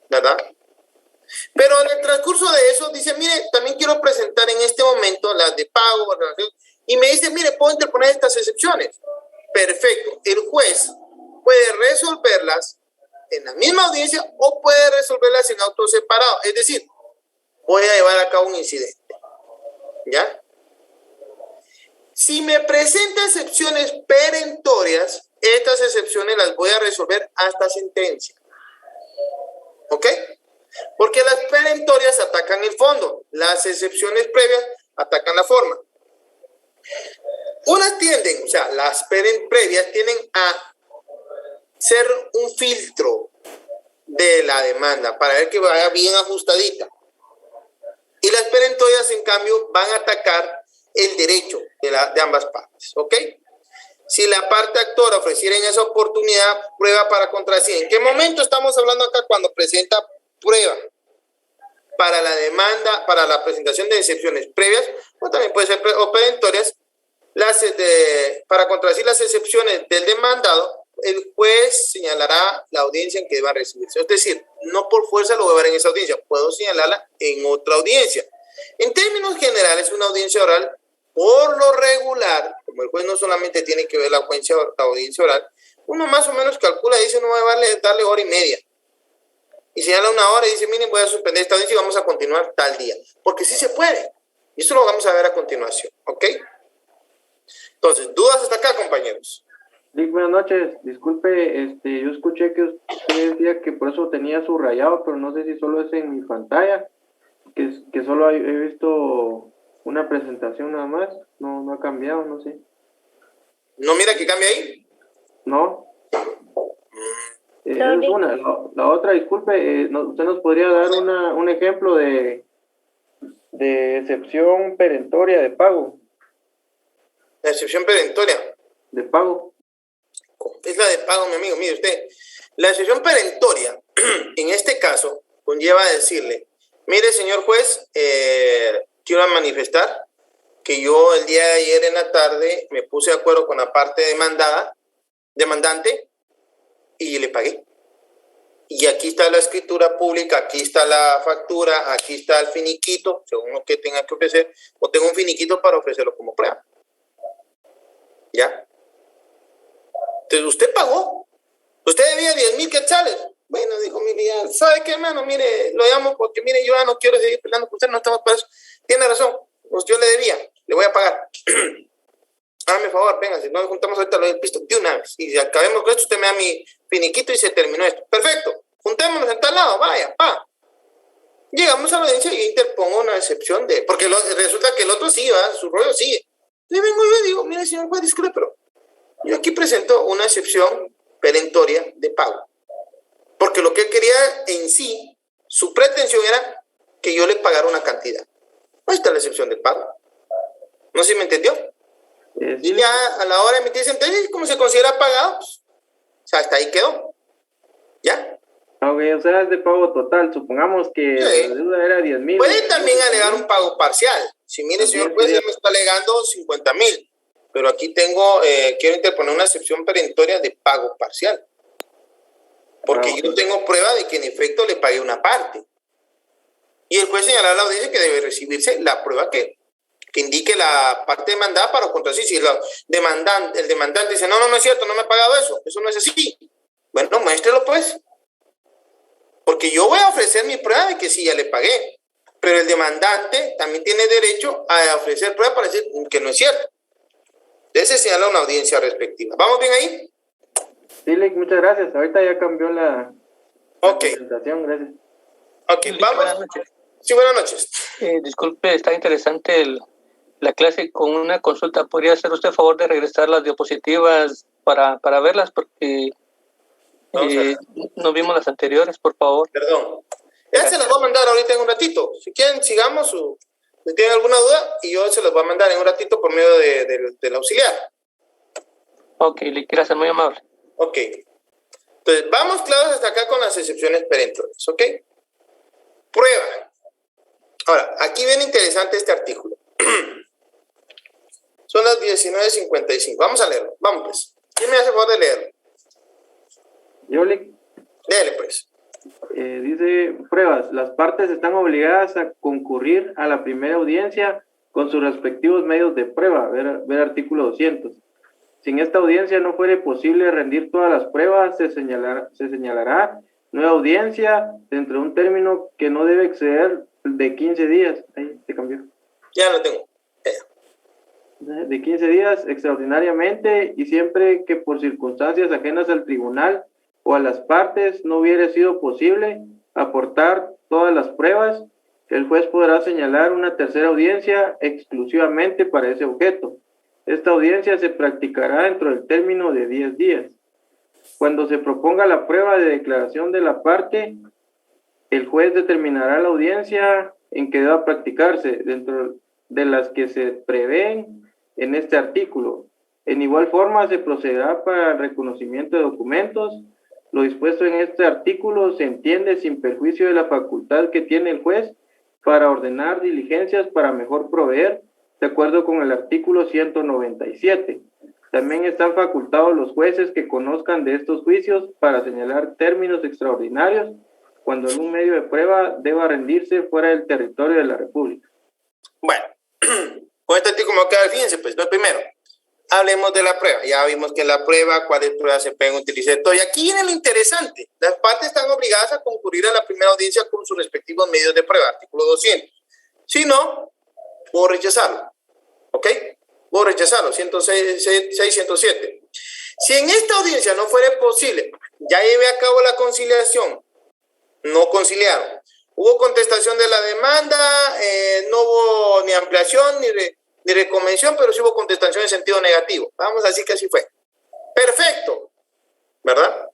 ¿verdad? Pero en el transcurso de eso dice, mire, también quiero presentar en este momento las de pago, y me dice, mire, puedo interponer estas excepciones. Perfecto. El juez puede resolverlas en la misma audiencia o puede resolverlas en auto separado. Es decir, voy a llevar a cabo un incidente. ¿Ya? Si me presenta excepciones perentorias, estas excepciones las voy a resolver hasta sentencia. ¿Ok? Porque las perentorias atacan el fondo, las excepciones previas atacan la forma. Unas tienden, o sea, las previas tienden a ser un filtro de la demanda para ver que vaya bien ajustadita. Y las perentorias, en cambio, van a atacar el derecho de ambas partes. ¿Ok? Si la parte actora ofreciera en esa oportunidad prueba para contradecir. ¿En qué momento estamos hablando acá? Cuando presenta prueba para la demanda, para la presentación de excepciones previas, o también puede ser perentorias, para contradecir las excepciones del demandado, el juez señalará la audiencia en que deba recibirse. Es decir, no por fuerza lo voy a ver en esa audiencia, puedo señalarla en otra audiencia. En términos generales, una audiencia oral, por lo regular, como el juez no solamente tiene que ver la audiencia oral, uno más o menos calcula, dice, no va a darle hora y media. Y señala una hora y dice, miren, voy a suspender esta audiencia y vamos a continuar tal día. Porque sí se puede. Y eso lo vamos a ver a continuación. ¿Ok? Entonces, ¿dudas hasta acá, compañeros?
Lick, buenas noches. Disculpe, yo escuché que usted decía que por eso tenía subrayado, pero no sé si solo es en mi pantalla, que solo he visto una presentación nada más, no ha cambiado, no sé.
¿No mira que cambia ahí?
No. Esa es una. La otra, disculpe, ¿usted nos podría dar un ejemplo de excepción perentoria de pago?
La excepción perentoria.
De pago.
Es la de pago, mi amigo. Mire usted, la excepción perentoria, en este caso, conlleva a decirle, mire, señor juez, quiero manifestar que yo el día de ayer en la tarde me puse de acuerdo con la parte demandante, y le pagué. Y aquí está la escritura pública, aquí está la factura, aquí está el finiquito, según lo que tenga que ofrecer, o tengo un finiquito para ofrecerlo como prueba. ¿Ya? Entonces, usted pagó. Usted debía 10,000 quetzales. Bueno, dijo, mire, ¿sabe qué, hermano? Mire, lo llamo porque, mire, yo ya no quiero seguir peleando con usted, no estamos para eso. Tiene razón, pues yo le debía, le voy a pagar. Hágame favor, venga, si no nos juntamos ahorita lo del pisto de una vez. Y si acabemos con esto, usted me da mi finiquito y se terminó esto. Perfecto, juntémonos en tal lado, vaya, pa. Llegamos a la audiencia y yo interpongo una excepción porque resulta que el otro sí, va, su rollo sigue. Le vengo yo y digo, mire, señor juez, disculpe, pero yo aquí presento una excepción perentoria de pago. Porque lo que él quería en sí, su pretensión era que yo le pagara una cantidad. Ahí está la excepción de pago. No sé si me entendió.
Sí.
Y ya a la hora de emitir sentencia, como se considera pagado, pues, o sea, hasta ahí quedó. ¿Ya?
Ok, o sea, es de pago total. Supongamos que
sí.
La deuda era 10,000.
Puede también alegar un pago parcial. Si mire, señor juez, me está alegando 50,000. Pero aquí quiero interponer una excepción perentoria de pago parcial. Porque yo tengo prueba de que en efecto le pagué una parte. Y el juez señalará a la audiencia que debe recibirse la prueba que indique la parte demandada para contradecir. Si el demandante dice, no es cierto, no me ha pagado eso no es así. Bueno, muéstrelo pues. Porque yo voy a ofrecer mi prueba de que sí, ya le pagué. Pero el demandante también tiene derecho a ofrecer prueba para decir que no es cierto. Entonces se señala una audiencia respectiva. ¿Vamos bien ahí?
Sí, Lick, muchas gracias. Ahorita ya cambió la presentación, gracias.
Ok,
Lick,
vamos.
buenas noches.
Sí, buenas noches.
Disculpe, está interesante la clase. Con una consulta, ¿podría hacer usted favor de regresar las diapositivas para verlas? Porque no vimos las anteriores, por favor.
Perdón. Ya se las voy a mandar ahorita en un ratito. Si quieren, sigamos. Si tienen alguna duda, y yo se las voy a mandar en un ratito por medio del auxiliar.
Ok, Lick, gracias, muy amable.
Ok. Entonces, vamos claros hasta acá con las excepciones perentorias, ¿ok? Prueba. Ahora, aquí viene interesante este artículo. Son las 19:55. Vamos a leerlo. Vamos, pues. ¿Quién me hace favor de leerlo?
Yo, Lick.
Léele, pues.
Dice, pruebas. Las partes están obligadas a concurrir a la primera audiencia con sus respectivos medios de prueba. Ver artículo 200. Si en esta audiencia no fuere posible rendir todas las pruebas, se señalará nueva audiencia dentro de un término que no debe exceder de 15 días. Ahí se cambió.
Ya lo tengo.
de 15 días extraordinariamente y siempre que por circunstancias ajenas al tribunal o a las partes no hubiera sido posible aportar todas las pruebas, el juez podrá señalar una tercera audiencia exclusivamente para ese objeto. Esta audiencia se practicará dentro del término de 10 días. Cuando se proponga la prueba de declaración de la parte, el juez determinará la audiencia en que deba practicarse dentro de las que se prevén en este artículo. En igual forma, se procederá para el reconocimiento de documentos. Lo dispuesto en este artículo se entiende sin perjuicio de la facultad que tiene el juez para ordenar diligencias para mejor proveer, de acuerdo con el artículo 197. También están facultados los jueces que conozcan de estos juicios para señalar términos extraordinarios cuando algún medio de prueba deba rendirse fuera del territorio de la República.
Bueno, con este artículo me voy a quedar, fíjense, pues, no, primero, hablemos de la prueba. Ya vimos que la prueba, cuáles pruebas se pueden utilizar. Todo. Y aquí viene lo interesante. Las partes están obligadas a concurrir a la primera audiencia con sus respectivos medios de prueba, artículo 200. Si no, puedo rechazarlo. ¿Ok? Puedo rechazarlo, 106, 107. Si en esta audiencia no fuera posible, ya llevé a cabo la conciliación, no conciliaron. Hubo contestación de la demanda, no hubo ni ampliación ni reconvención, pero sí hubo contestación en sentido negativo. Vamos a decir que así fue. Perfecto, ¿verdad?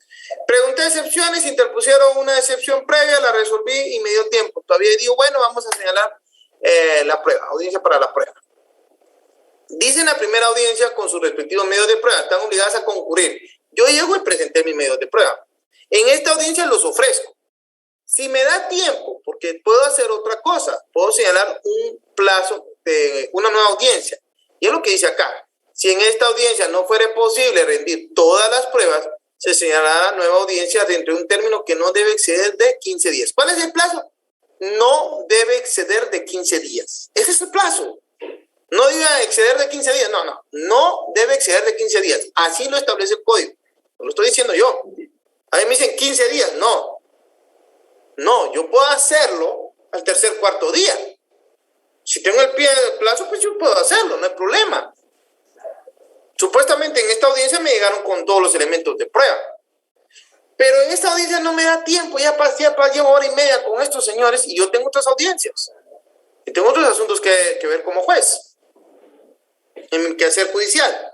Pregunté excepciones, interpusieron una excepción previa, la resolví y me dio tiempo. Todavía digo, bueno, vamos a señalar la prueba, audiencia para la prueba. Dicen la primera audiencia con sus respectivos medios de prueba, están obligadas a concurrir. Yo llego y presenté mis medios de prueba. En esta audiencia los ofrezco. Si me da tiempo, porque puedo hacer otra cosa, puedo señalar un plazo de una nueva audiencia. Y es lo que dice acá. Si en esta audiencia no fuera posible rendir todas las pruebas, se señalará nueva audiencia dentro de un término que no debe exceder de 15 días. ¿Cuál es el plazo? No debe exceder de 15 días. Ese es el plazo. No debe exceder de 15 días. No debe exceder de 15 días. Así lo establece el código. No lo estoy diciendo yo. A mí me dicen 15 días. No, yo puedo hacerlo al tercer, cuarto día. Si tengo el pie del plazo, pues yo puedo hacerlo, no hay problema. Supuestamente en esta audiencia me llegaron con todos los elementos de prueba. Pero en esta audiencia no me da tiempo, llevo hora y media con estos señores y yo tengo otras audiencias. Y tengo otros asuntos que ver como juez, en mi quehacer judicial.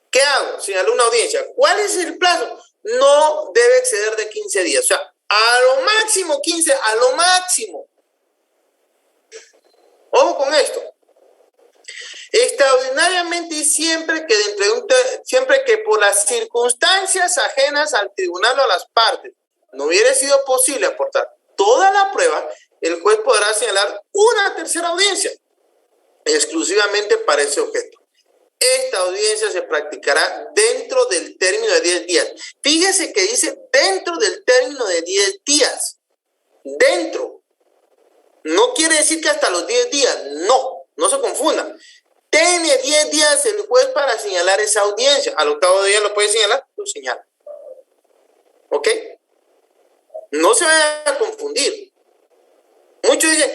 ¿Qué hago? Señalo una audiencia. ¿Cuál es el plazo? No debe exceder de 15 días. O sea, a lo máximo 15, a lo máximo. Ojo con esto. Extraordinariamente y siempre que por las circunstancias ajenas al tribunal o a las partes no hubiera sido posible aportar toda la prueba, el juez podrá señalar una tercera audiencia exclusivamente para ese objeto. Esta audiencia se practicará dentro del término de 10 días. Fíjese que dice dentro del término de 10 días. Dentro. No quiere decir que hasta los 10 días. No se confundan. Tiene 10 días el juez para señalar esa audiencia. Al octavo día lo puede señalar, lo señala. ¿Ok? No se vayan a confundir. Muchos dicen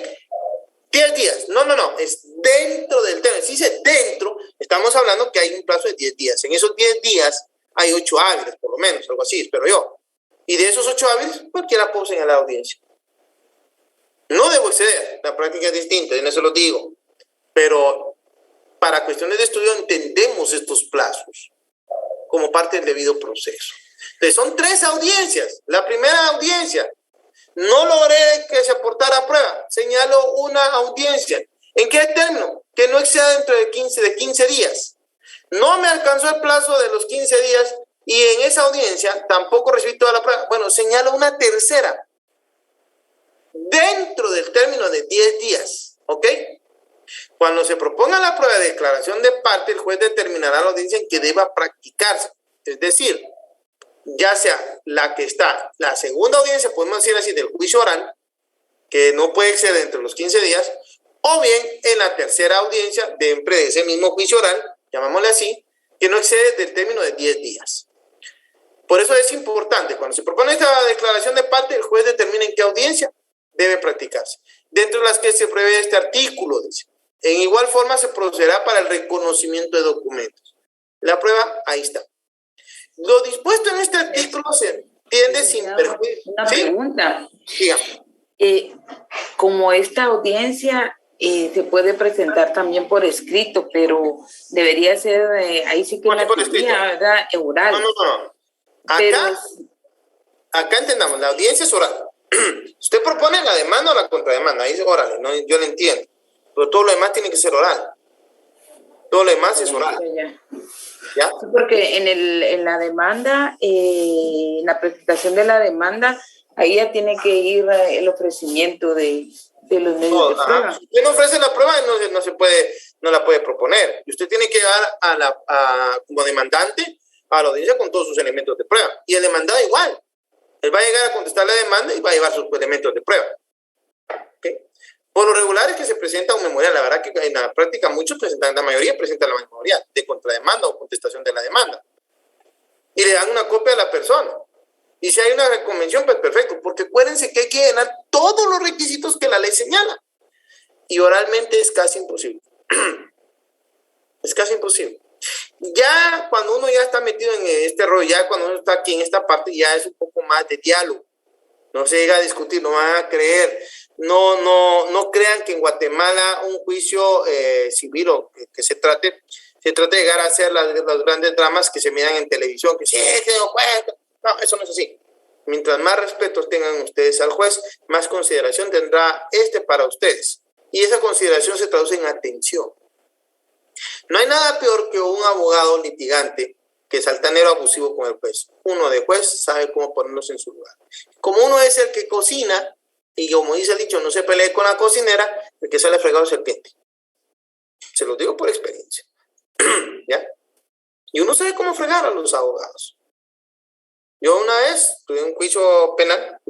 10 días. No. Es dentro del término. Si dice dentro, estamos hablando que hay un plazo de 10 días. En esos 10 días hay 8 hábiles, por lo menos, algo así, espero yo. Y de esos 8 hábiles, cualquiera puede señalar la audiencia. No debo exceder. La práctica es distinta, y no se lo digo. Pero para cuestiones de estudio entendemos estos plazos como parte del debido proceso. Entonces, son 3 audiencias. La primera audiencia, no logré que se aportara prueba. Señalo una audiencia. ¿En qué término? Que no exceda dentro de 15 días. No me alcanzó el plazo de los 15 días y en esa audiencia tampoco recibí toda la prueba. Bueno, señalo una tercera. Dentro del término de 10 días. ¿Ok? Cuando se proponga la prueba de declaración de parte, el juez determinará la audiencia en que deba practicarse. Es decir, ya sea la que está, la segunda audiencia, podemos decir así, del juicio oral, que no puede exceder entre los 15 días, o bien en la tercera audiencia dentro de ese mismo juicio oral, llamámosle así, que no excede del término de 10 días. Por eso es importante, cuando se propone esta declaración de parte, el juez determina en qué audiencia debe practicarse. Dentro de las que se prevé este artículo, dice, En igual forma se procederá para el reconocimiento de documentos. La prueba, ahí está. Lo dispuesto en este artículo se entiende sin perjuicio.
Una pregunta.
Dígame.
Como esta audiencia se puede presentar también por escrito, pero debería ser, ahí sí que la teoría, ¿verdad? Oral.
No.
Pero
Acá entendamos, la audiencia es oral. Usted propone la demanda o la contrademanda, ahí es oral, ¿no? Yo lo entiendo. Pero todo lo demás tiene que ser oral. Todo lo demás es oral. ¿Ya?
Sí, porque en la demanda, la presentación de la demanda, ahí ya tiene que ir el ofrecimiento de los medios de prueba.
Si usted no ofrece la prueba, no la puede proponer. Y usted tiene que llegar como demandante a la audiencia con todos sus elementos de prueba. Y el demandado igual. Él va a llegar a contestar la demanda y va a llevar sus elementos de prueba. ¿Okay? Por lo regular es que se presenta un memorial. La verdad que en la práctica muchos presentan, la mayoría presentan la memorial de contrademanda o contestación de la demanda. Y le dan una copia a la persona. Y si hay una reconvención, pues perfecto. Porque acuérdense que hay que llenar todos los requisitos que la ley señala. Y oralmente es casi imposible. Es casi imposible. Ya cuando uno ya está metido en este rollo, ya cuando uno está aquí en esta parte, ya es un poco más de diálogo. No se llega a discutir, no van a creer. No crean que en Guatemala un juicio civil o que se trate de llegar a hacer las grandes dramas que se miran en televisión, que sí, que no cuenta. No, eso no es así. Mientras más respeto tengan ustedes al juez, más consideración tendrá para ustedes. Y esa consideración se traduce en atención. No hay nada peor que un abogado litigante que es altanero abusivo con el juez. Uno de juez sabe cómo ponernos en su lugar. Como uno es el que cocina, y como dice el dicho, no se pelee con la cocinera, el que sale fregado es el cliente. Se lo digo por experiencia. ¿Ya? Y uno sabe cómo fregar a los abogados. Yo una vez tuve un juicio penal,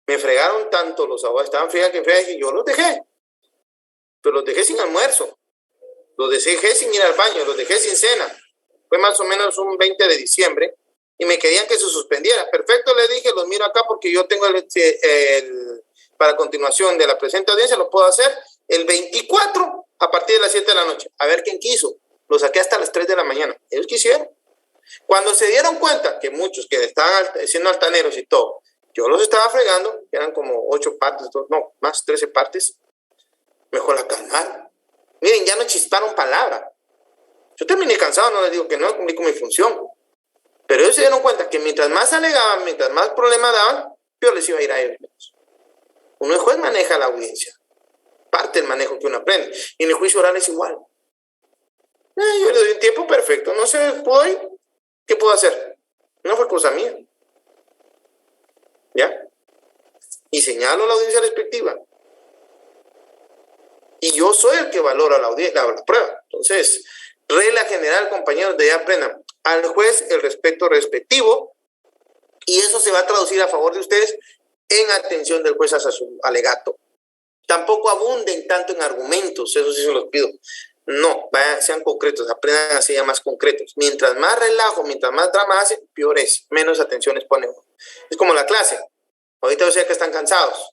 me fregaron tanto los abogados, estaban fregados que yo los dejé. Pero los dejé sin almuerzo. Los dejé sin ir al baño, los dejé sin cena. Fue más o menos un 20 de diciembre y me querían que se suspendiera. Perfecto, le dije, los miro acá porque yo tengo para continuación de la presente audiencia, lo puedo hacer el 24 a partir de las 7 de la noche. A ver quién quiso. Lo saqué hasta las 3 de la mañana. Ellos quisieron. Cuando se dieron cuenta que muchos que estaban siendo altaneros y todo, yo los estaba fregando, eran como 8 partes, no, más 13 partes, mejor la calmaron. Miren, ya no chisparon palabra. Yo terminé cansado, no les digo que no cumplí con mi función. Pero ellos se dieron cuenta que mientras más alegaban, mientras más problemas daban, peor les iba a ir a ellos mismos. Uno de juez maneja la audiencia. Parte del manejo que uno aprende. Y en el juicio oral es igual. Yo le doy un tiempo perfecto. No se pudo ir. ¿Qué puedo hacer? No fue cosa mía. ¿Ya? Y señalo la audiencia respectiva. Y yo soy el que valora la prueba. Entonces, regla general, compañeros, de aprendan al juez el respeto respectivo y eso se va a traducir a favor de ustedes en atención del juez hacia su alegato. Tampoco abunden tanto en argumentos, eso sí se los pido. No, sean concretos, aprendan a ser más concretos. Mientras más relajo, mientras más drama hacen, peor es, menos atenciones ponen. Es como la clase. Ahorita yo sé que están cansados.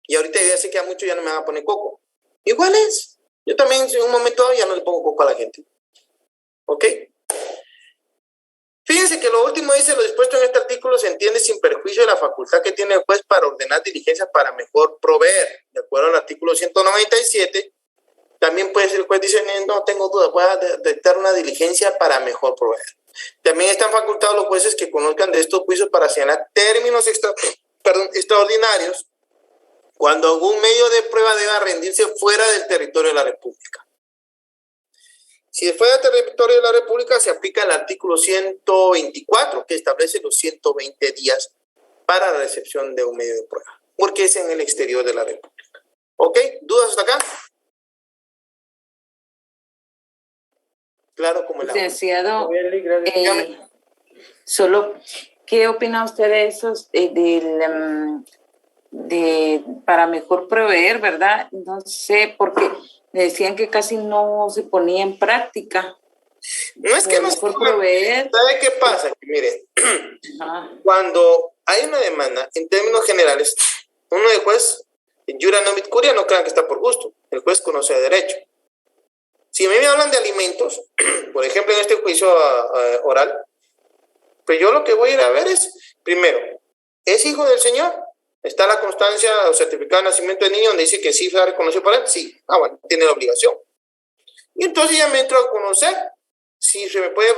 Y ahorita ya sé que a muchos ya no me van a poner coco. Igual es. Yo también en un momento dado ya no le pongo coco a la gente. ¿Ok? Fíjense que lo último dice, lo dispuesto en este artículo se entiende sin perjuicio de la facultad que tiene el juez para ordenar diligencias para mejor proveer. De acuerdo al artículo 197, también puede ser el juez dice, no tengo duda, voy a dictar una diligencia para mejor proveer. También están facultados los jueces que conozcan de estos juicios para señalar términos extraordinarios cuando algún medio de prueba deba rendirse fuera del territorio de la República. Si fuera del territorio de la República, se aplica el artículo 124, que establece los 120 días para la recepción de un medio de prueba, porque es en el exterior de la República. ¿Ok? ¿Dudas hasta acá? Claro, como el agua.
Licenciado, solo, ¿qué opina usted de esos, para mejor proveer, verdad? No sé, porque me decían que casi no se ponía en práctica.
No es que no se ponga proveer. ¿Sabe qué pasa? Que miren,
Ajá.
Cuando hay una demanda, en términos generales, uno de juez En Jura no mit curia, no crean que está por gusto. El juez conoce de derecho. Si a mí me hablan de alimentos, por ejemplo, en este juicio oral, pues yo lo que voy a ir a ver es, primero, ¿es hijo del señor? ¿Está la constancia o certificado de nacimiento del niño donde dice que sí fue reconocido por él? Sí. Ah, bueno, tiene la obligación. Y entonces ya me entro a conocer si se me puede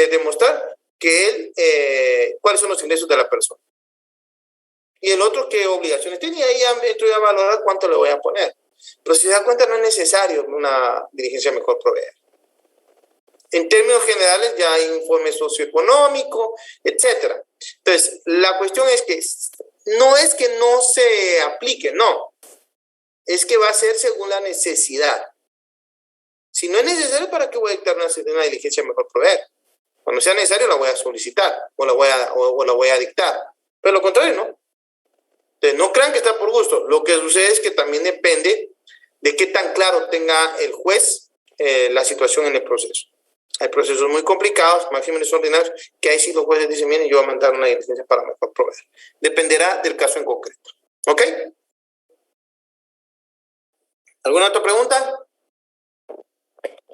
demostrar que él, cuáles son los ingresos de la persona. Y el otro, qué obligaciones tiene. Y ahí ya entro a valorar cuánto le voy a poner. Pero si se da cuenta, no es necesario una diligencia mejor proveer. En términos generales, ya hay informe socioeconómico, etcétera. Entonces, la cuestión es que no es que no se aplique, no. Es que va a ser según la necesidad. Si no es necesario, ¿para qué voy a dictar una diligencia mejor proveer? Cuando sea necesario, la voy a solicitar o la voy a dictar. Pero lo contrario, no. Entonces, no crean que está por gusto. Lo que sucede es que también depende de qué tan claro tenga el juez la situación en el proceso. Hay procesos muy complicados, máximos extraordinarios, que ahí sí los jueces dicen, miren, yo voy a mandar una diligencia para mejor proveer. Dependerá del caso en concreto. ¿Ok? ¿Alguna otra pregunta?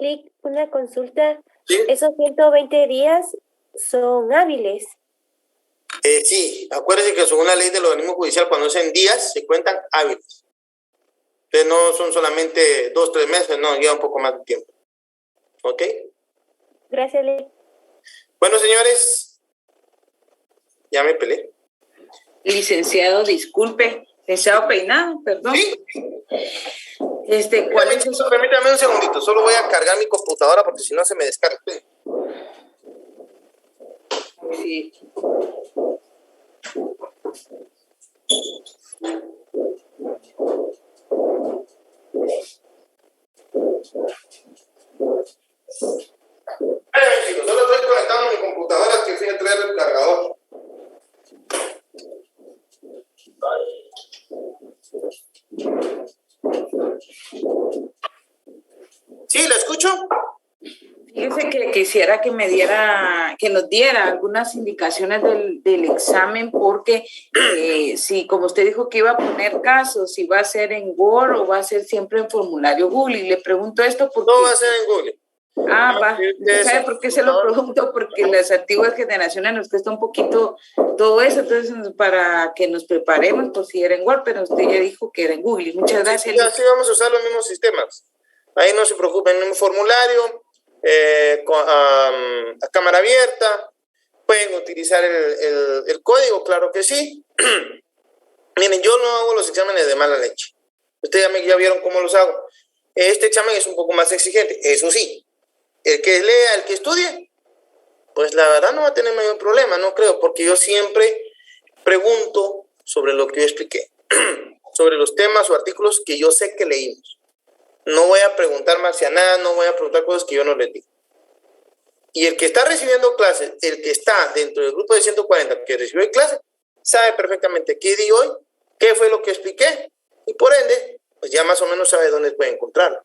Lic, una consulta.
¿Sí?
¿Esos 120 días son hábiles?
Sí, acuérdense que según la ley del organismo judicial, cuando es en días, se cuentan hábiles. Entonces no son solamente 2 o 3 meses, no, lleva un poco más de tiempo. ¿Ok?
Gracias, Lic.
Bueno, señores, ya me peleé.
Licenciado, disculpe. Licenciado Peinado, perdón.
¿Sí?
¿Cuál es eso?
Permítame un segundito, solo voy a cargar mi computadora porque si no se me descarga.
Sí.
Chicos, solo estoy conectando mi computadora que fui a traer el cargador. ¿Sí? ¿La escucho?
Fíjese que quisiera que nos diera algunas indicaciones del examen, porque si, como usted dijo que iba a poner casos, si va a ser en Word o va a ser siempre en formulario Google. Y le pregunto esto porque...
No va a ser en Google.
Va. ¿Sabe por qué se lo pregunto? Porque las antiguas generaciones nos cuesta un poquito todo eso, entonces para que nos preparemos por si era en Word, pero usted ya dijo que era en Google. Muchas gracias.
Sí, así vamos a usar los mismos sistemas. Ahí no se preocupen, en un formulario, a cámara abierta, pueden utilizar el código, claro que sí. Miren, yo no hago los exámenes de mala leche. Ustedes ya vieron cómo los hago. Este examen es un poco más exigente, eso sí. El que lea, el que estudie, pues la verdad no va a tener mayor problema, no creo, porque yo siempre pregunto sobre lo que yo expliqué, sobre los temas o artículos que yo sé que leímos. No voy a preguntar marcianadas, no voy a preguntar cosas que yo no les digo. Y el que está recibiendo clases, el que está dentro del grupo de 140 que recibió clases, sabe perfectamente qué di hoy, qué fue lo que expliqué, y por ende, pues ya más o menos sabe dónde puede encontrarlo.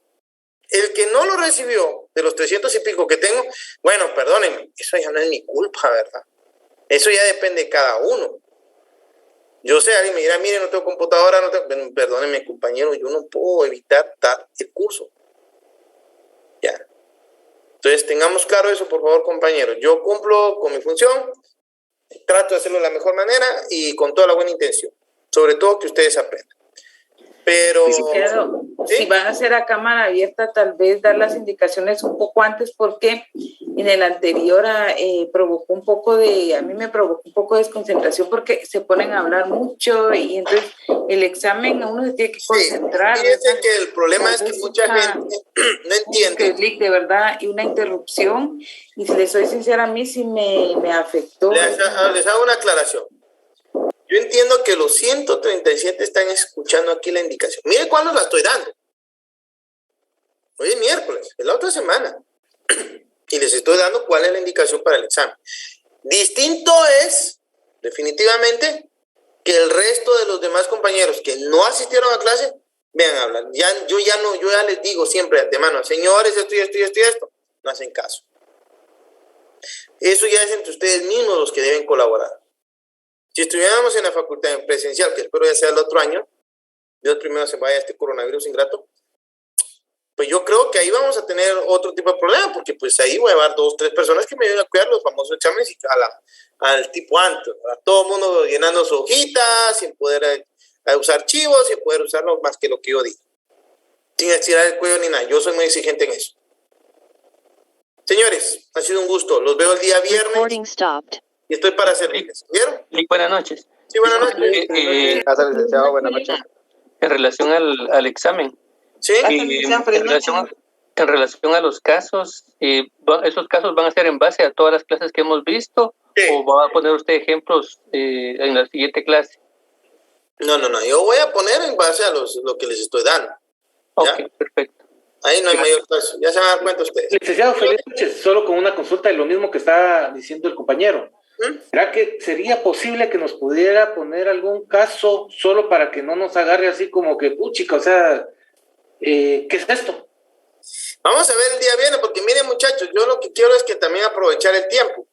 El que no lo recibió, de los 300 y pico que tengo, bueno, perdónenme, eso ya no es mi culpa, ¿verdad? Eso ya depende de cada uno. Yo sé, alguien me dirá, mire, no tengo computadora, perdónenme, compañero, yo no puedo evitar dar el curso. Ya. Entonces, tengamos claro eso, por favor, compañeros. Yo cumplo con mi función, trato de hacerlo de la mejor manera y con toda la buena intención. Sobre todo que ustedes aprendan. Pero
¿sí? Si van a hacer a cámara abierta, tal vez dar las indicaciones un poco antes, porque en el anterior a mí me provocó un poco de desconcentración porque se ponen a hablar mucho y entonces el examen uno se tiene que concentrar.
Sí, fíjense que el problema es que mucha gente no entiende.
De verdad, y una interrupción, y si les soy sincera, a mí sí me afectó.
Les hago una aclaración. Yo entiendo que los 137 están escuchando aquí la indicación. Mire cuándo la estoy dando. Hoy es miércoles, es la otra semana. Y les estoy dando cuál es la indicación para el examen. Distinto es, definitivamente, que el resto de los demás compañeros que no asistieron a clase, vean a hablar. Yo ya les digo siempre de antemano, señores, esto. No hacen caso. Eso ya es entre ustedes mismos los que deben colaborar. Si estuviéramos en la facultad en presencial, que espero ya sea el otro año, Dios primero se vaya este coronavirus ingrato, pues yo creo que ahí vamos a tener otro tipo de problema, porque pues ahí voy a llevar 2 o 3 personas que me ayuden a cuidar los famosos exámenes y al tipo antes, a todo el mundo llenando su hojita, sin poder usar archivos, sin poder usarlo más que lo que yo digo. Sin estirar el cuello ni nada, yo soy muy exigente en eso. Señores, ha sido un gusto, los veo el día viernes y estoy para servirles. ¿Vieron?
Buenas noches.
Sí, buenas noches.
Gracias, licenciado. Buenas noches.
En relación al examen.
Sí.
En relación a los casos, ¿esos casos van a ser en base a todas las clases que hemos visto?
Sí.
¿O va a poner usted ejemplos en la siguiente clase?
No, yo voy a poner en base a lo que les estoy dando. ¿Ya?
Ok, perfecto.
Ahí no hay mayor caso, ya se van a dar cuenta ustedes.
Licenciado, feliz noche. Solo con una consulta de lo mismo que está diciendo el compañero. ¿Será que sería posible que nos pudiera poner algún caso solo para que no nos agarre así como que, puchica, o sea, ¿qué es esto?
Vamos a ver el día viernes, porque miren muchachos, yo lo que quiero es que también aprovechar el tiempo.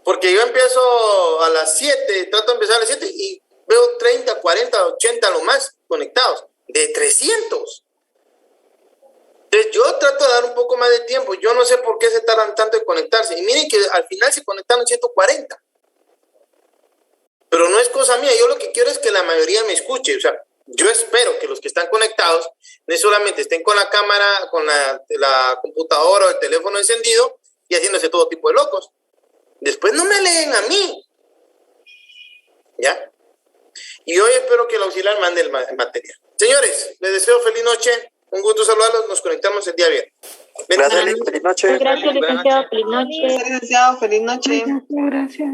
Porque yo empiezo a las 7, trato de empezar a las 7 y veo 30, 40, 80 lo más conectados, de 300. Entonces yo trato de dar un poco más de tiempo. Yo no sé por qué se tardan tanto en conectarse. Y miren que al final se conectaron 140. Pero no es cosa mía. Yo lo que quiero es que la mayoría me escuche. O sea, yo espero que los que están conectados no solamente estén con la cámara, con la computadora o el teléfono encendido y haciéndose todo tipo de locos. Después no me leen a mí. ¿Ya? Y hoy espero que el auxiliar mande el material. Señores, les deseo feliz noche. Un gusto saludarlos, nos conectamos el día viernes.
Gracias, feliz noche.
Gracias, licenciado. Feliz noche.
Licenciado, feliz noche.
Gracias.